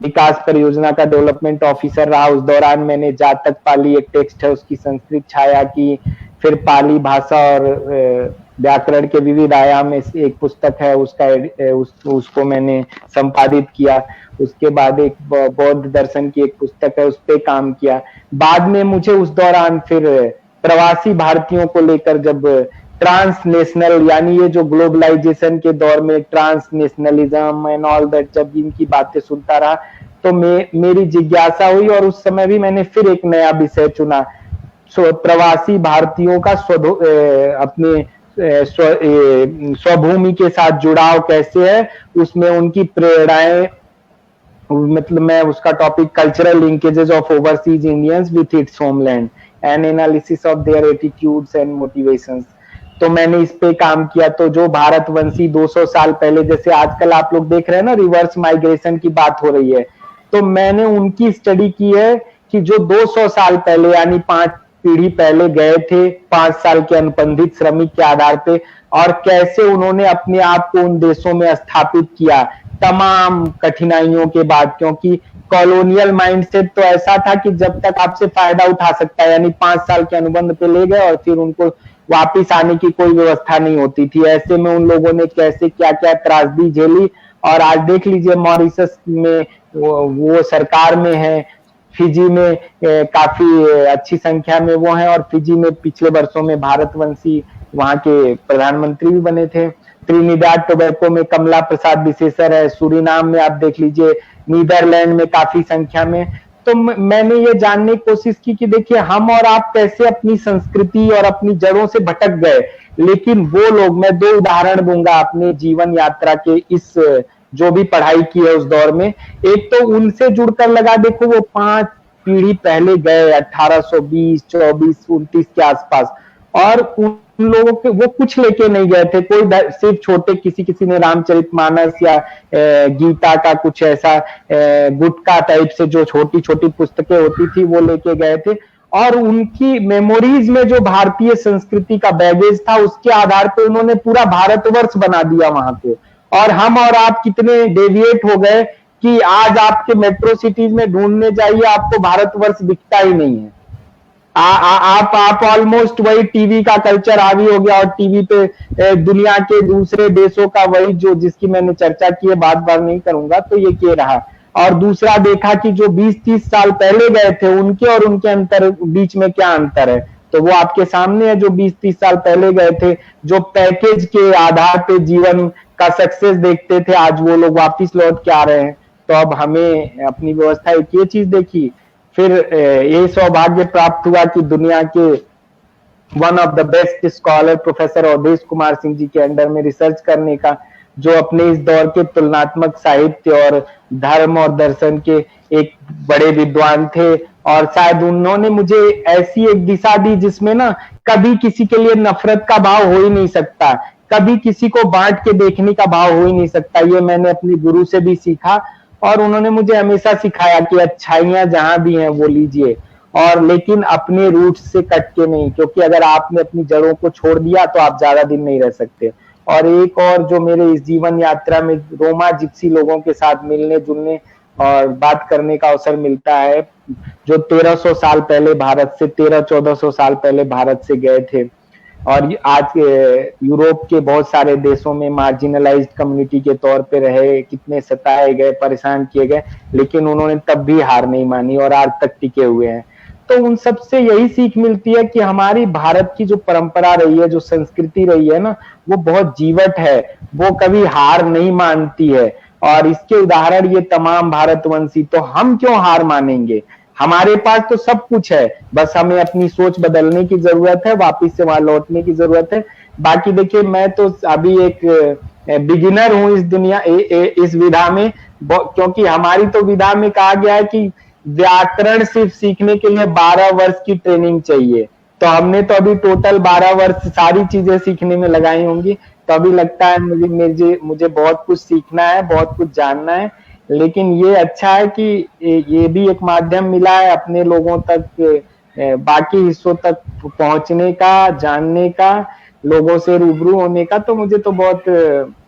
विकास परियोजना का डेवलपमेंट ऑफिसर रहा। उस दौरान मैंने जातक पाली एक टेक्स्ट है उसकी संस्कृत छाया की, फिर पाली भाषा और व्याकरण के विविध आयाम में एक पुस्तक है उसको मैंने संपादित किया। उसके बाद एक बौद्ध दर्शन की एक पुस्तक है, उस पर काम किया। बाद में मुझे उस दौरान फिर प्रवासी भारतीयों को लेकर जब ट्रांसनेशनल यानी ये जो ग्लोबलाइजेशन के दौर में ट्रांसनेशनलिज्म एंड ऑल दैट जब इनकी बातें सुनता रहा तो मेरी जिज्ञासा हुई और उस समय भी मैंने फिर एक नया विषय चुना, प्रवासी भारतीयों का अपने स्वभूमि के साथ जुड़ाव कैसे है, उसमें उनकी प्रेरणाएं, मतलब मैं उसका topic cultural linkages of overseas Indians with its homeland and analysis of their attitudes and motivations. तो मैंने इस पे काम किया। तो जो भारतवंशी 200 साल पहले, जैसे आजकल आप लोग देख रहे हैं ना रिवर्स माइग्रेशन की बात हो रही है, तो मैंने उनकी स्टडी की है कि जो 200 साल पहले यानी 5 पीढ़ी पहले गए थे 5 साल के अनुबंधित श्रमिक के आधार पे, और कैसे उन्होंने अपने आप को उन देशों में स्थापित किया तमाम कठिनाइयों के बाद। क्योंकि कॉलोनियल माइंडसेट तो ऐसा था कि जब तक आपसे फायदा उठा सकता है, यानी 5 साल के अनुबंध पे ले गए और फिर उनको वापिस आने की कोई व्यवस्था नहीं होती थी। ऐसे में उन लोगों ने कैसे क्या क्या त्रासदी झेली, और आज देख लीजिए मॉरिशस में वो सरकार में है, फिजी में काफी अच्छी संख्या में वो हैं, और फिजी में पिछले वर्षों में भारतवंशी वहां के प्रधानमंत्री भी बने थे। त्रिनिदाद टोबैको में कमला प्रसाद विशेषर है, सूरीनाम में आप देख लीजिए, नीदरलैंड में काफी संख्या में। तो मैंने ये जानने की कोशिश की कि देखिए हम और आप कैसे अपनी संस्कृति और अपनी जड़ों से भटक गए, लेकिन वो लोग, मैं 2 उदाहरण दूंगा अपने जीवन यात्रा के, इस जो भी पढ़ाई की है उस दौर में। एक तो उनसे जुड़कर लगा, देखो वो 5 पीढ़ी पहले गए 1820, 24, 29 के आसपास, और उन लोगों के वो कुछ लेके नहीं गए थे, कोई सिर्फ छोटे किसी ने रामचरितमानस या गीता का कुछ ऐसा गुटका टाइप से जो छोटी छोटी पुस्तकें होती थी वो लेके गए थे, और उनकी मेमोरीज में जो भारतीय संस्कृति का बैगेज था उसके आधार पर उन्होंने पूरा भारतवर्ष बना दिया वहां को। और हम और आप कितने डेविएट हो गए कि आज आपके मेट्रो सिटीज में ढूंढने जाइए आपको भारतवर्ष दिखता ही नहीं है। आप ऑलमोस्ट वही टीवी का कल्चर हावी हो गया, और टीवी पे दुनिया के दूसरे देशों का वही जो जिसकी मैंने चर्चा की है, बात बार नहीं करूंगा, तो ये क्या रहा। और दूसरा देखा कि जो 20-30 साल पहले गए थे उनके और उनके अंतर बीच में क्या अंतर है, तो वो आपके सामने है। जो 20-30 साल पहले गए थे, जो पैकेज के आधार पे जीवन का सक्सेस देखते थे, आज वो लोग वापिस लौट के आ रहे हैं। तो अब हमें अपनी व्यवस्था एक ये चीज देखी। फिर ये सौभाग्य प्राप्त हुआ कि दुनिया के one of the best scholar professor Avadhesh Kumar Singh ji के अंडर में रिसर्च करने का, जो अपने इस दौर के तुलनात्मक साहित्य और धर्म और दर्शन के एक बड़े विद्वान थे, और शायद उन्होंने मुझे ऐसी एक दिशा दी जिसमें ना कभी किसी के लिए नफरत का भाव हो ही नहीं सकता, कभी किसी को बांट के देखने का भाव हो ही नहीं सकता। ये मैंने अपने गुरु से भी सीखा, और उन्होंने मुझे हमेशा सिखाया कि अच्छाइयां जहां भी हैं वो लीजिए, और लेकिन अपने रूट से कट के नहीं, क्योंकि अगर आपने अपनी जड़ों को छोड़ दिया तो आप ज्यादा दिन नहीं रह सकते। और एक और जो मेरे इस जीवन यात्रा में रोमा जिप्सी लोगों के साथ मिलने जुलने और बात करने का अवसर मिलता है, जो 1300 साल पहले भारत से 1300-1400 साल पहले भारत से गए थे, और आज यूरोप के बहुत सारे देशों में मार्जिनलाइज्ड कम्युनिटी के तौर पे रहे, कितने सताए गए, परेशान किए गए, लेकिन उन्होंने तब भी हार नहीं मानी और आज तक टिके हुए हैं। तो उन सबसे यही सीख मिलती है कि हमारी भारत की जो परंपरा रही है, जो संस्कृति रही है ना, वो बहुत जीवट है, वो कभी हार नहीं मानती है। और इसके उदाहरण ये तमाम भारतवंशी, तो हम क्यों हार मानेंगे? हमारे पास तो सब कुछ है, बस हमें अपनी सोच बदलने की जरूरत है, वापिस से वहां लौटने की जरूरत है। बाकी देखिए, मैं तो अभी एक बिगिनर हूं इस दुनिया इस विधा में, क्योंकि हमारी तो विधा में कहा गया है कि व्याकरण सिर्फ सीखने के लिए 12 वर्ष की ट्रेनिंग चाहिए, तो हमने तो अभी टोटल 12 वर्ष सारी चीजें सीखने में लगाई होंगी। तो अभी लगता है मुझे बहुत कुछ सीखना है, बहुत कुछ जानना है। लेकिन ये अच्छा है कि ये भी एक माध्यम मिला है अपने लोगों तक, बाकी हिस्सों तक पहुंचने का, जानने का, लोगों से रूबरू होने का। तो मुझे तो बहुत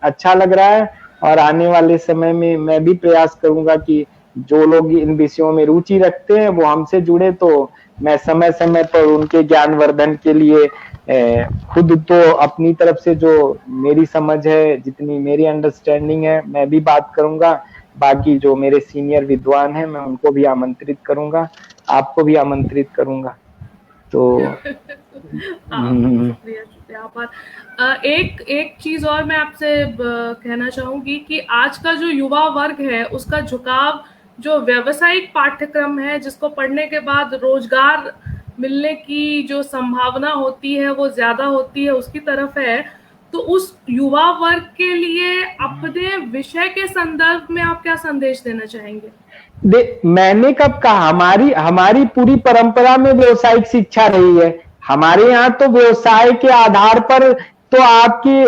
अच्छा लग रहा है। और आने वाले समय में मैं भी प्रयास करूंगा कि जो लोग इन विषयों में रुचि रखते हैं वो हमसे जुड़े, तो मैं समय समय पर उनके ज्ञानवर्धन के लिए खुद तो अपनी तरफ से जो मेरी समझ है, जितनी मेरी अंडरस्टैंडिंग है, मैं भी बात करूंगा। बाकी जो मेरे सीनियर विद्वान हैं मैं उनको भी आमंत्रित करूंगा, आपको भी आमंत्रित करूंगा। तो शुक्रिया शुक्रिया आभार। एक एक चीज और मैं आपसे कहना चाहूंगी कि आज का जो युवा वर्ग है उसका झुकाव जो व्यावसायिक पाठ्यक्रम है, जिसको पढ़ने के बाद रोजगार मिलने की जो संभावना होती है वो ज्यादा होती है, उसकी तरफ है। तो उस युवा वर्ग के लिए अपने विषय के संदर्भ में आप क्या संदेश देना चाहेंगे? मैंने कब कहा हमारी हमारी पूरी परंपरा में व्यावसायिक शिक्षा रही है। हमारे यहाँ तो व्यवसाय के आधार पर तो आपकी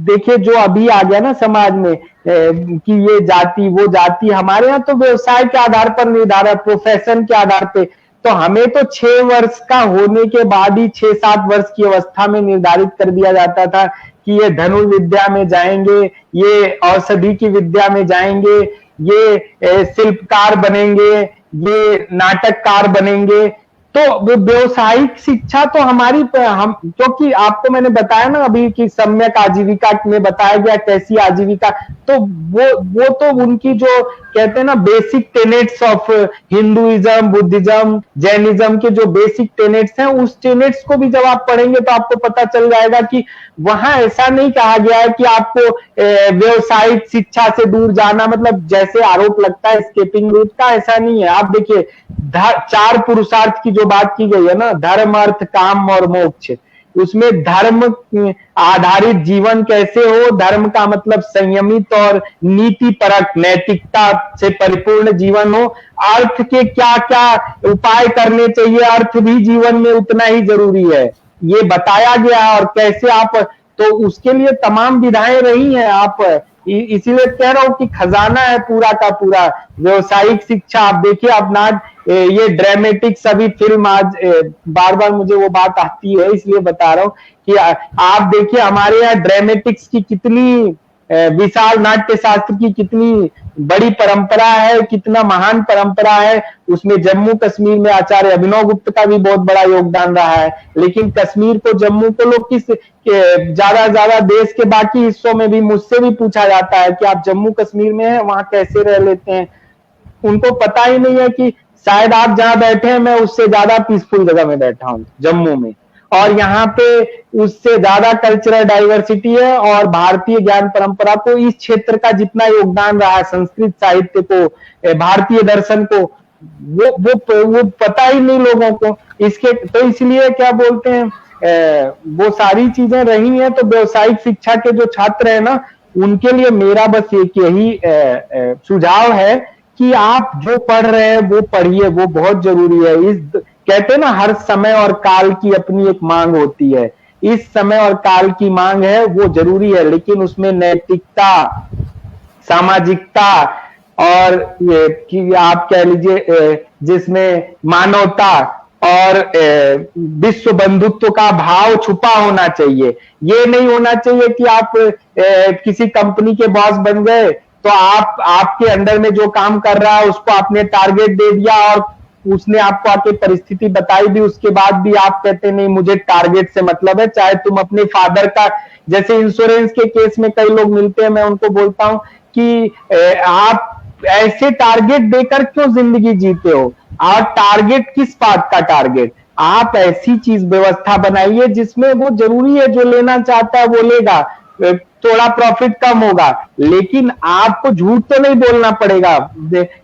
देखिए जो अभी आ गया ना समाज में कि ये जाति वो जाति, हमारे यहाँ तो व्यवसाय के आधार पर निर्धारित, प्रोफेशन के आधार पे। तो हमें तो 6 वर्ष का होने के बाद ही 6-7 वर्ष की अवस्था में निर्धारित कर दिया जाता था कि ये धनुर्विद्या में जाएंगे, ये औषधि की विद्या में जाएंगे, ये शिल्पकार बनेंगे, ये नाटककार बनेंगे। तो व्यवसायिक शिक्षा तो हमारी हम, क्योंकि आपको मैंने बताया ना अभी कि सम्यक आजीविका में बताया गया कैसी आजीविका, तो वो तो उनकी जो कहते हैं ना basic tenets of Hinduism, Buddhism, Jainism के जो बेसिक टेनेट्स हैं, उस टेनेट्स को भी जब आप पढ़ेंगे तो आपको पता चल जाएगा कि वहां ऐसा नहीं कहा गया है कि आपको व्यवसायिक शिक्षा से दूर जाना, मतलब जैसे आरोप लगता है स्केपिंग रूट का, ऐसा नहीं है। आप देखिए 4 पुरुषार्थ की जो बात की गई है ना, धर्म, अर्थ, काम और मोक्ष, उसमें धर्म आधारित जीवन कैसे हो, धर्म का मतलब संयमित और नीति परक नैतिकता से परिपूर्ण जीवन हो, अर्थ के क्या क्या उपाय करने चाहिए, अर्थ भी जीवन में उतना ही जरूरी है, ये बताया गया। और कैसे आप, तो उसके लिए तमाम विधाएं रही हैं। आप इसीलिए कह रहा हूं कि खजाना है पूरा का पूरा व्यवसायिक शिक्षा। आप देखिए अपना ये ड्रामेटिक सभी फिल्म आज बार बार मुझे वो बात आती है इसलिए बता रहा हूं कि आप देखिए हमारे यहाँ ड्रामेटिक्स की कितनी विशाल, नाट्य शास्त्र की कितनी बड़ी परंपरा है, कितना महान परंपरा है। उसमें जम्मू कश्मीर में आचार्य अभिनव गुप्त का भी बहुत बड़ा योगदान रहा है। लेकिन कश्मीर को, जम्मू को लोग किस ज्यादा देश के बाकी हिस्सों में भी मुझसे भी पूछा जाता है कि आप जम्मू कश्मीर में हैं, वहां कैसे रह लेते हैं। उनको पता ही नहीं है कि शायद आप जहां बैठे हैं मैं उससे ज्यादा पीसफुल जगह में बैठा हूं जम्मू में, और यहाँ पे उससे ज्यादा कल्चरल डाइवर्सिटी है। और भारतीय ज्ञान परंपरा को इस क्षेत्र का जितना योगदान रहा है, संस्कृत साहित्य को, भारतीय दर्शन को, वो पता ही नहीं लोगों को इसके। तो इसलिए क्या बोलते हैं, वो सारी चीजें रही हैं। तो व्यावसायिक शिक्षा के जो छात्र हैं ना, उनके लिए मेरा बस एक यही सुझाव है कि आप जो पढ़ रहे हैं वो पढ़िए, वो बहुत जरूरी है। इस कहते हैं ना हर समय और काल की अपनी एक मांग होती है, इस समय और काल की मांग है वो जरूरी है, लेकिन उसमें नैतिकता, सामाजिकता और ये कि आप कह लीजिए जिसमें मानवता और विश्व बंधुत्व का भाव छुपा होना चाहिए। ये नहीं होना चाहिए कि आप किसी कंपनी के बॉस बन गए तो आपके अंडर में जो काम कर रहा है उसको आपने टारगेट दे दिया और उसने आपको आके परिस्थिति बताई भी, उसके बाद भी आप कहते नहीं मुझे टारगेट से मतलब है। चाहे तुम अपने फादर का, जैसे इंश्योरेंस के केस में कई लोग मिलते हैं, मैं उनको बोलता हूं कि आप ऐसे टारगेट देकर क्यों जिंदगी जीते हो, और टारगेट किस बात का टारगेट, आप ऐसी चीज व्यवस्था बनाइए जिसमें वो जरूरी है जो लेना चाहता है वो लेगा, थोड़ा प्रॉफिट कम होगा, लेकिन आपको झूठ तो नहीं बोलना पड़ेगा,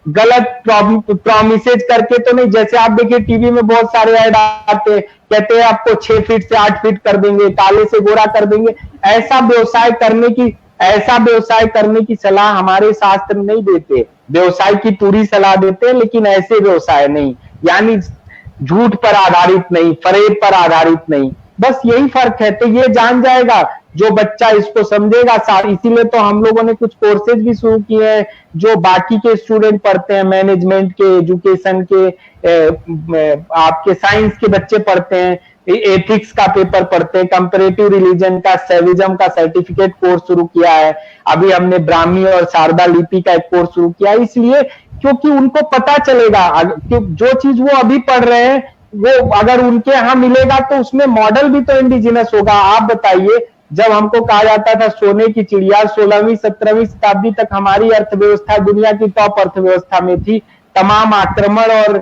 गलत प्रॉमिसेज करके तो नहीं। जैसे आप देखिए टीवी में बहुत सारे ऐड आते, कहते हैं आपको 6 फीट से 8 फीट कर देंगे, काले से गोरा कर देंगे। ऐसा व्यवसाय करने की सलाह हमारे शास्त्र नहीं देते। व्यवसाय की पूरी सलाह देते हैं लेकिन ऐसे व्यवसाय नहीं। यानी झूठ पर आधारित नहीं, फरेब पर आधारित नहीं, बस यही फर्क है। तो ये जान जाएगा जो बच्चा इसको समझेगा। इसीलिए तो हम लोगों ने कुछ कोर्सेज भी शुरू किए हैं जो बाकी के स्टूडेंट पढ़ते हैं, मैनेजमेंट के, एजुकेशन के, आपके साइंस के बच्चे पढ़ते हैं, एथिक्स का पेपर पढ़ते हैं, कंपैरेटिव रिलीजन का, सेविज्म का सर्टिफिकेट कोर्स शुरू किया है। अभी हमने ब्राह्मी और शारदा लिपि का एक कोर्स शुरू किया है, इसलिए क्योंकि उनको पता चलेगा कि जो चीज वो अभी पढ़ रहे हैं वो अगर उनके यहाँ मिलेगा तो उसमें मॉडल भी तो इंडिजिनस होगा। आप बताइए, जब हमको कहा जाता था सोने की चिड़िया, 16वीं 17वीं शताब्दी तक हमारी अर्थव्यवस्था दुनिया की टॉप अर्थव्यवस्था में थी, तमाम आक्रमण और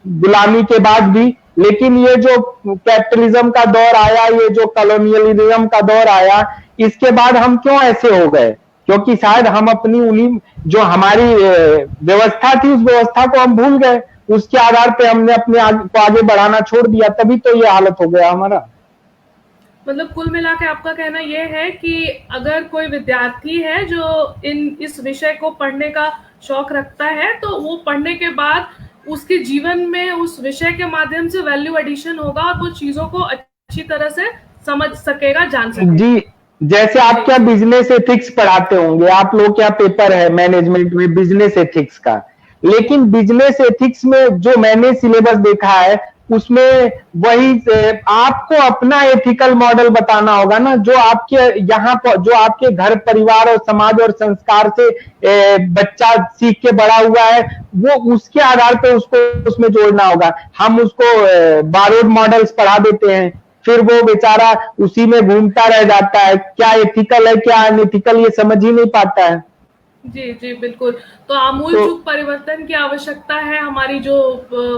गुलामी के बाद भी। लेकिन ये जो कैपिटलिज्म का दौर आया, ये जो कॉलोनियलिज्म का दौर आया, इसके बाद हम क्यों ऐसे हो गए? क्योंकि शायद हम अपनी उन्हीं जो हमारी व्यवस्था थी, उस व्यवस्था को हम भूल गए, उसके आधार पे हमने अपने को आगे बढ़ाना छोड़ दिया, तभी तो ये हालत हो गया हमारा। मतलब कुल मिला के आपका कहना ये है कि अगर कोई विद्यार्थी है जो इस विषय को पढ़ने का शौक रखता है तो वो पढ़ने के बाद उसके जीवन में उस विषय के माध्यम से वैल्यू एडिशन होगा और वो चीजों को अच्छी तरह से समझ सकेगा, जान सकेगा। जी, जैसे आप क्या बिजनेस एथिक्स पढ़ाते होंगे, आप लोग क्या पेपर है मैनेजमेंट में बिजनेस एथिक्स का, लेकिन बिजनेस एथिक्स में जो मैंने सिलेबस देखा है उसमें वही आपको अपना एथिकल मॉडल बताना होगा ना, जो आपके यहाँ पर, जो आपके घर परिवार और समाज और संस्कार से बच्चा सीख के बड़ा हुआ है, वो उसके आधार पे उसको उसमें जोड़ना होगा। हम उसको बारोड मॉडल्स पढ़ा देते हैं, फिर वो बेचारा उसी में घूमता रह जाता है, क्या एथिकल है क्या अनएथिकल ये समझ ही नहीं पाता है। जी जी बिल्कुल। तो आमूल चूक परिवर्तन की आवश्यकता है। हमारी जो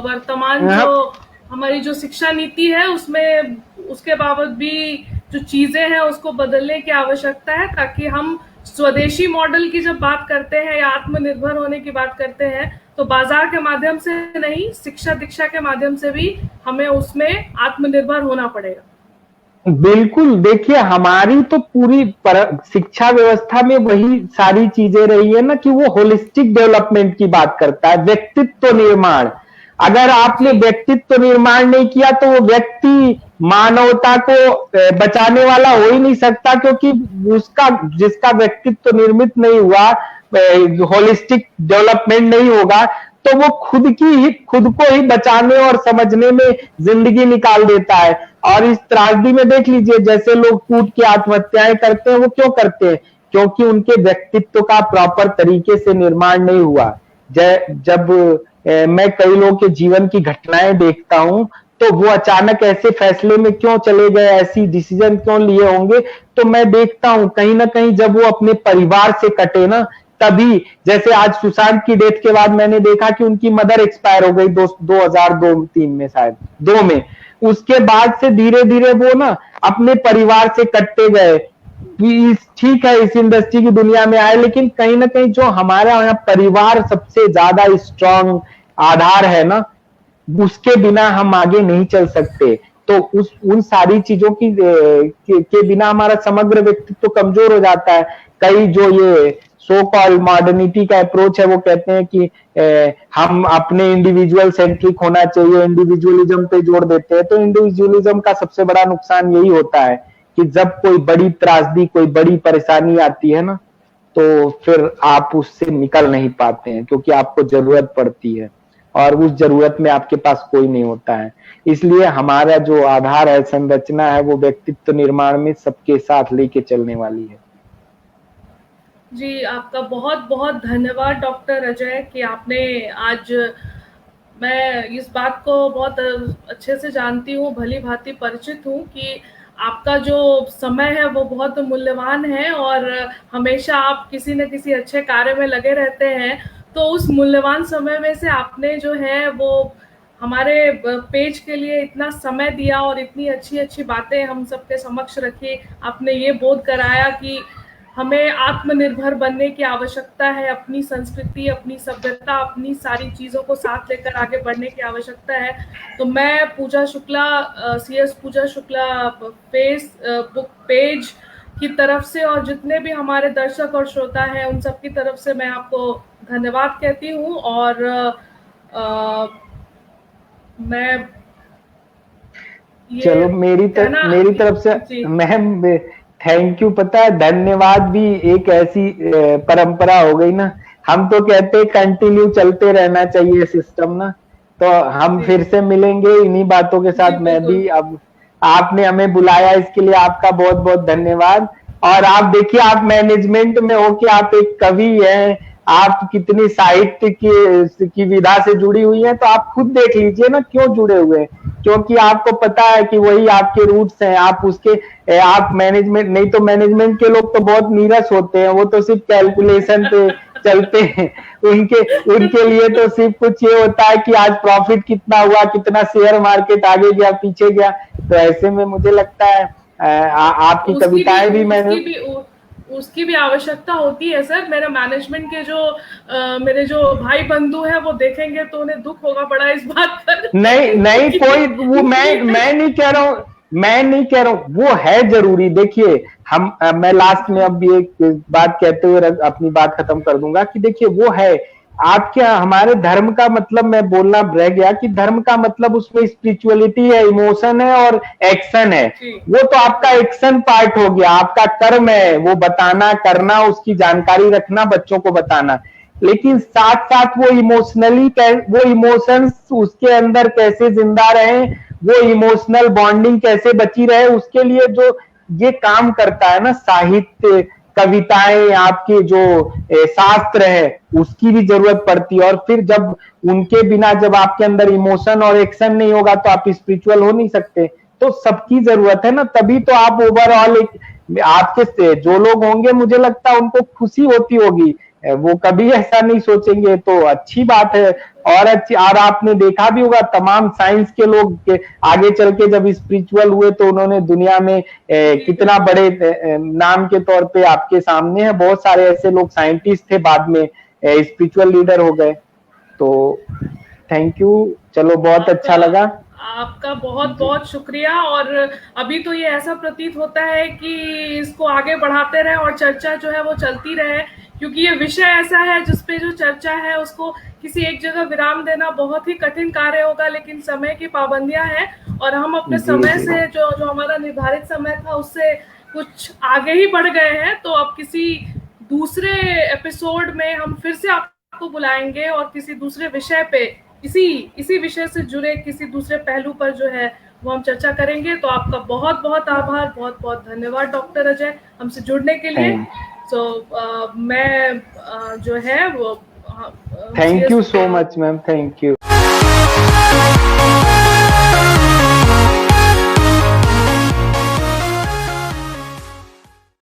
वर्तमान जो हमारी जो शिक्षा नीति है उसमें उसके बाबत भी जो चीजें हैं उसको बदलने की आवश्यकता है, ताकि हम स्वदेशी मॉडल की जब बात करते हैं या आत्मनिर्भर होने की बात करते हैं तो बाजार के माध्यम से नहीं, शिक्षा दीक्षा के माध्यम से भी हमें उसमें आत्मनिर्भर होना पड़ेगा। बिल्कुल, देखिए हमारी तो पूरी शिक्षा व्यवस्था में वही सारी चीजें रही है ना कि वो होलिस्टिक डेवलपमेंट की बात करता है, व्यक्तित्व निर्माण। अगर आपने व्यक्तित्व निर्माण नहीं किया तो वो व्यक्ति मानवता को बचाने वाला हो ही नहीं सकता, क्योंकि उसका जिसका व्यक्तित्व निर्मित नहीं हुआ, होलिस्टिक डेवलपमेंट नहीं होगा, तो वो खुद को ही बचाने और समझने में जिंदगी निकाल देता है। और इस त्रासदी में देख लीजिए, जैसे लोग कूट के आत्महत्याएं करते हैं, वो क्यों करते हैं? क्योंकि उनके व्यक्तित्व का प्रॉपर तरीके से निर्माण नहीं हुआ। जब मैं कई लोगों के जीवन की घटनाएं देखता हूं तो वो अचानक ऐसे फैसले में क्यों चले गए, ऐसी डिसीजन क्यों लिए होंगे, तो मैं देखता हूं कहीं ना कहीं जब वो अपने परिवार से कटे ना, तभी। जैसे आज सुशांत की डेथ के बाद मैंने देखा कि उनकी मदर एक्सपायर हो गई 2002-3 में, शायद 2 में। उसके बाद से धीरे धीरे वो ना अपने परिवार से कटते गए। ठीक है, इस इंडस्ट्री की दुनिया में आए, लेकिन कहीं ना कहीं जो हमारा यहाँ परिवार सबसे ज्यादा स्ट्रांग आधार है ना, उसके बिना हम आगे नहीं चल सकते। तो उन सारी चीजों के बिना हमारा समग्र व्यक्तित्व कमजोर हो जाता है। कई जो ये सो कॉल्ड मॉडर्निटी का अप्रोच है, वो कहते हैं कि हम अपने इंडिविजुअल सेंट्रिक होना चाहिए, इंडिविजुअलिज्म पे जोड़ देते हैं। तो इंडिविजुअलिज्म का सबसे बड़ा नुकसान यही होता है कि जब कोई बड़ी त्रासदी, कोई बड़ी परेशानी आती है ना, तो फिर आप उससे निकल नहीं पाते हैं, क्योंकि आपको जरूरत पड़ती है और उस जरूरत में आपके पास कोई नहीं होता है। इसलिए हमारा जो आधार है, संरचना है, वो व्यक्तित्व निर्माण में सबके साथ लेके चलने वाली है। जी, आपका बहुत बहुत धन्यवाद डॉक्टर अजय कि आपने आज, मैं इस बात को बहुत अच्छे से जानती हूँ, भली भांति परिचित हूँ कि आपका जो समय है वो बहुत मूल्यवान है और हमेशा आप किसी न किसी अच्छे कार्य में लगे रहते हैं। तो उस मूल्यवान समय में से आपने जो है वो हमारे पेज के लिए इतना समय दिया और इतनी अच्छी अच्छी बातें हम सबके समक्ष रखी। आपने ये बोध कराया कि हमें आत्मनिर्भर बनने की आवश्यकता है, अपनी संस्कृति, अपनी सभ्यता, अपनी सारी चीज़ों को साथ लेकर आगे बढ़ने की आवश्यकता है। तो मैं पूजा शुक्ला, CS पूजा शुक्ला फेसबुक पेज की तरफ से और जितने भी हमारे दर्शक और श्रोता हैं उन सब की तरफ से मैं आपको धन्यवाद कहती हूँ। और मैं ये चलो मेरी कहना तरफ से जी मैम थैंक यू। पता है धन्यवाद भी एक ऐसी परंपरा हो गई ना, हम तो कहते हैं कंटिन्यू चलते रहना चाहिए सिस्टम ना। तो हम जी फिर से मिलेंगे इन्हीं बातों के जी साथ। मैं बिल्कुल। भी अब आपने हमें बुलाया इसके लिए आपका बहुत बहुत धन्यवाद। और आप देखिए आप मैनेजमेंट में हो कि आप एक कवि हैं, आप कितनी साहित्य की विधा से जुड़ी हुई हैं, तो आप खुद देख लीजिए ना क्यों जुड़े हुए हैं। क्योंकि आपको पता है कि वही आपके रूट्स हैं। आप उसके आप मैनेजमेंट, नहीं तो मैनेजमेंट के लोग तो बहुत नीरस होते हैं, वो तो सिर्फ कैलकुलेशन पे चलते हैं। उनके उनके लिए तो सिर्फ कुछ ये होता है कि आज प्रॉफिट कितना हुआ, कितना शेयर मार्केट आगे गया पीछे गया। तो ऐसे में मुझे लगता है आपकी कविताएं भी मैंने उसकी भी आवश्यकता होती है सर। मेरा मैनेजमेंट के जो मेरे जो भाई बंधु हैं वो देखेंगे तो उन्हें दुख होगा बड़ा इस बात पर नहीं नहीं कोई वो कि मैं नहीं कह रहा हूँ, मैं नहीं कह रहा हूँ वो है जरूरी। देखिए हम मैं लास्ट में अब भी एक बात कहते हुए अपनी बात खत्म कर दूंगा कि देखिए वो है आपके हमारे धर्म का मतलब, मैं बोलना रह गया कि धर्म का मतलब उसमें स्पिरिचुअलिटी है, इमोशन है और एक्शन है। जी वो तो आपका एक्शन पार्ट हो गया, आपका कर्म है वो बताना करना, उसकी जानकारी रखना, बच्चों को बताना। लेकिन साथ साथ वो इमोशनली वो इमोशंस उसके अंदर कैसे जिंदा रहे, वो इमोशनल बॉन्डिंग कैसे बची रहे, उसके लिए जो ये काम करता है ना साहित्य, कविताएं, आपके जो शास्त्र है, उसकी भी जरूरत पड़ती है। और फिर जब उनके बिना जब आपके अंदर इमोशन और एक्शन नहीं होगा तो आप स्पिरिचुअल हो नहीं सकते। तो सबकी जरूरत है ना, तभी तो आप ओवरऑल एक आपके से जो लोग होंगे मुझे लगता है उनको खुशी होती होगी, वो कभी ऐसा नहीं सोचेंगे। तो अच्छी बात है। और अच्छी, और आपने देखा भी होगा तमाम साइंस के लोग के आगे चल के जब स्पिरिचुअल हुए तो उन्होंने दुनिया में जी कितना बिल्कुल। बड़े नाम के तौर पे आपके सामने है। बहुत सारे ऐसे लोग साइंटिस्ट थे बाद में स्पिरिचुअल लीडर हो गए। तो थैंक यू, चलो बहुत आपका अच्छा लगा। आपका बहुत बहुत शुक्रिया। और अभी तो ये ऐसा प्रतीत होता है कि इसको आगे बढ़ाते रहे और चर्चा जो है वो चलती रहे, क्योंकि ये विषय ऐसा है जिसपे जो चर्चा है उसको किसी एक जगह विराम देना बहुत ही कठिन कार्य होगा। लेकिन समय की पाबंदियां हैं और हम अपने जी समय जी से जो जो हमारा निर्धारित समय था उससे कुछ आगे ही बढ़ गए हैं। तो अब किसी दूसरे एपिसोड में हम फिर से आपको बुलाएंगे और किसी दूसरे विषय पे, इसी इसी विषय से जुड़े किसी दूसरे पहलू पर जो है वो हम चर्चा करेंगे। तो आपका बहुत बहुत आभार, बहुत बहुत धन्यवाद डॉक्टर अजय हमसे जुड़ने के लिए। थैंक मैं जो है वो thank you CS so much ma'am, thank you.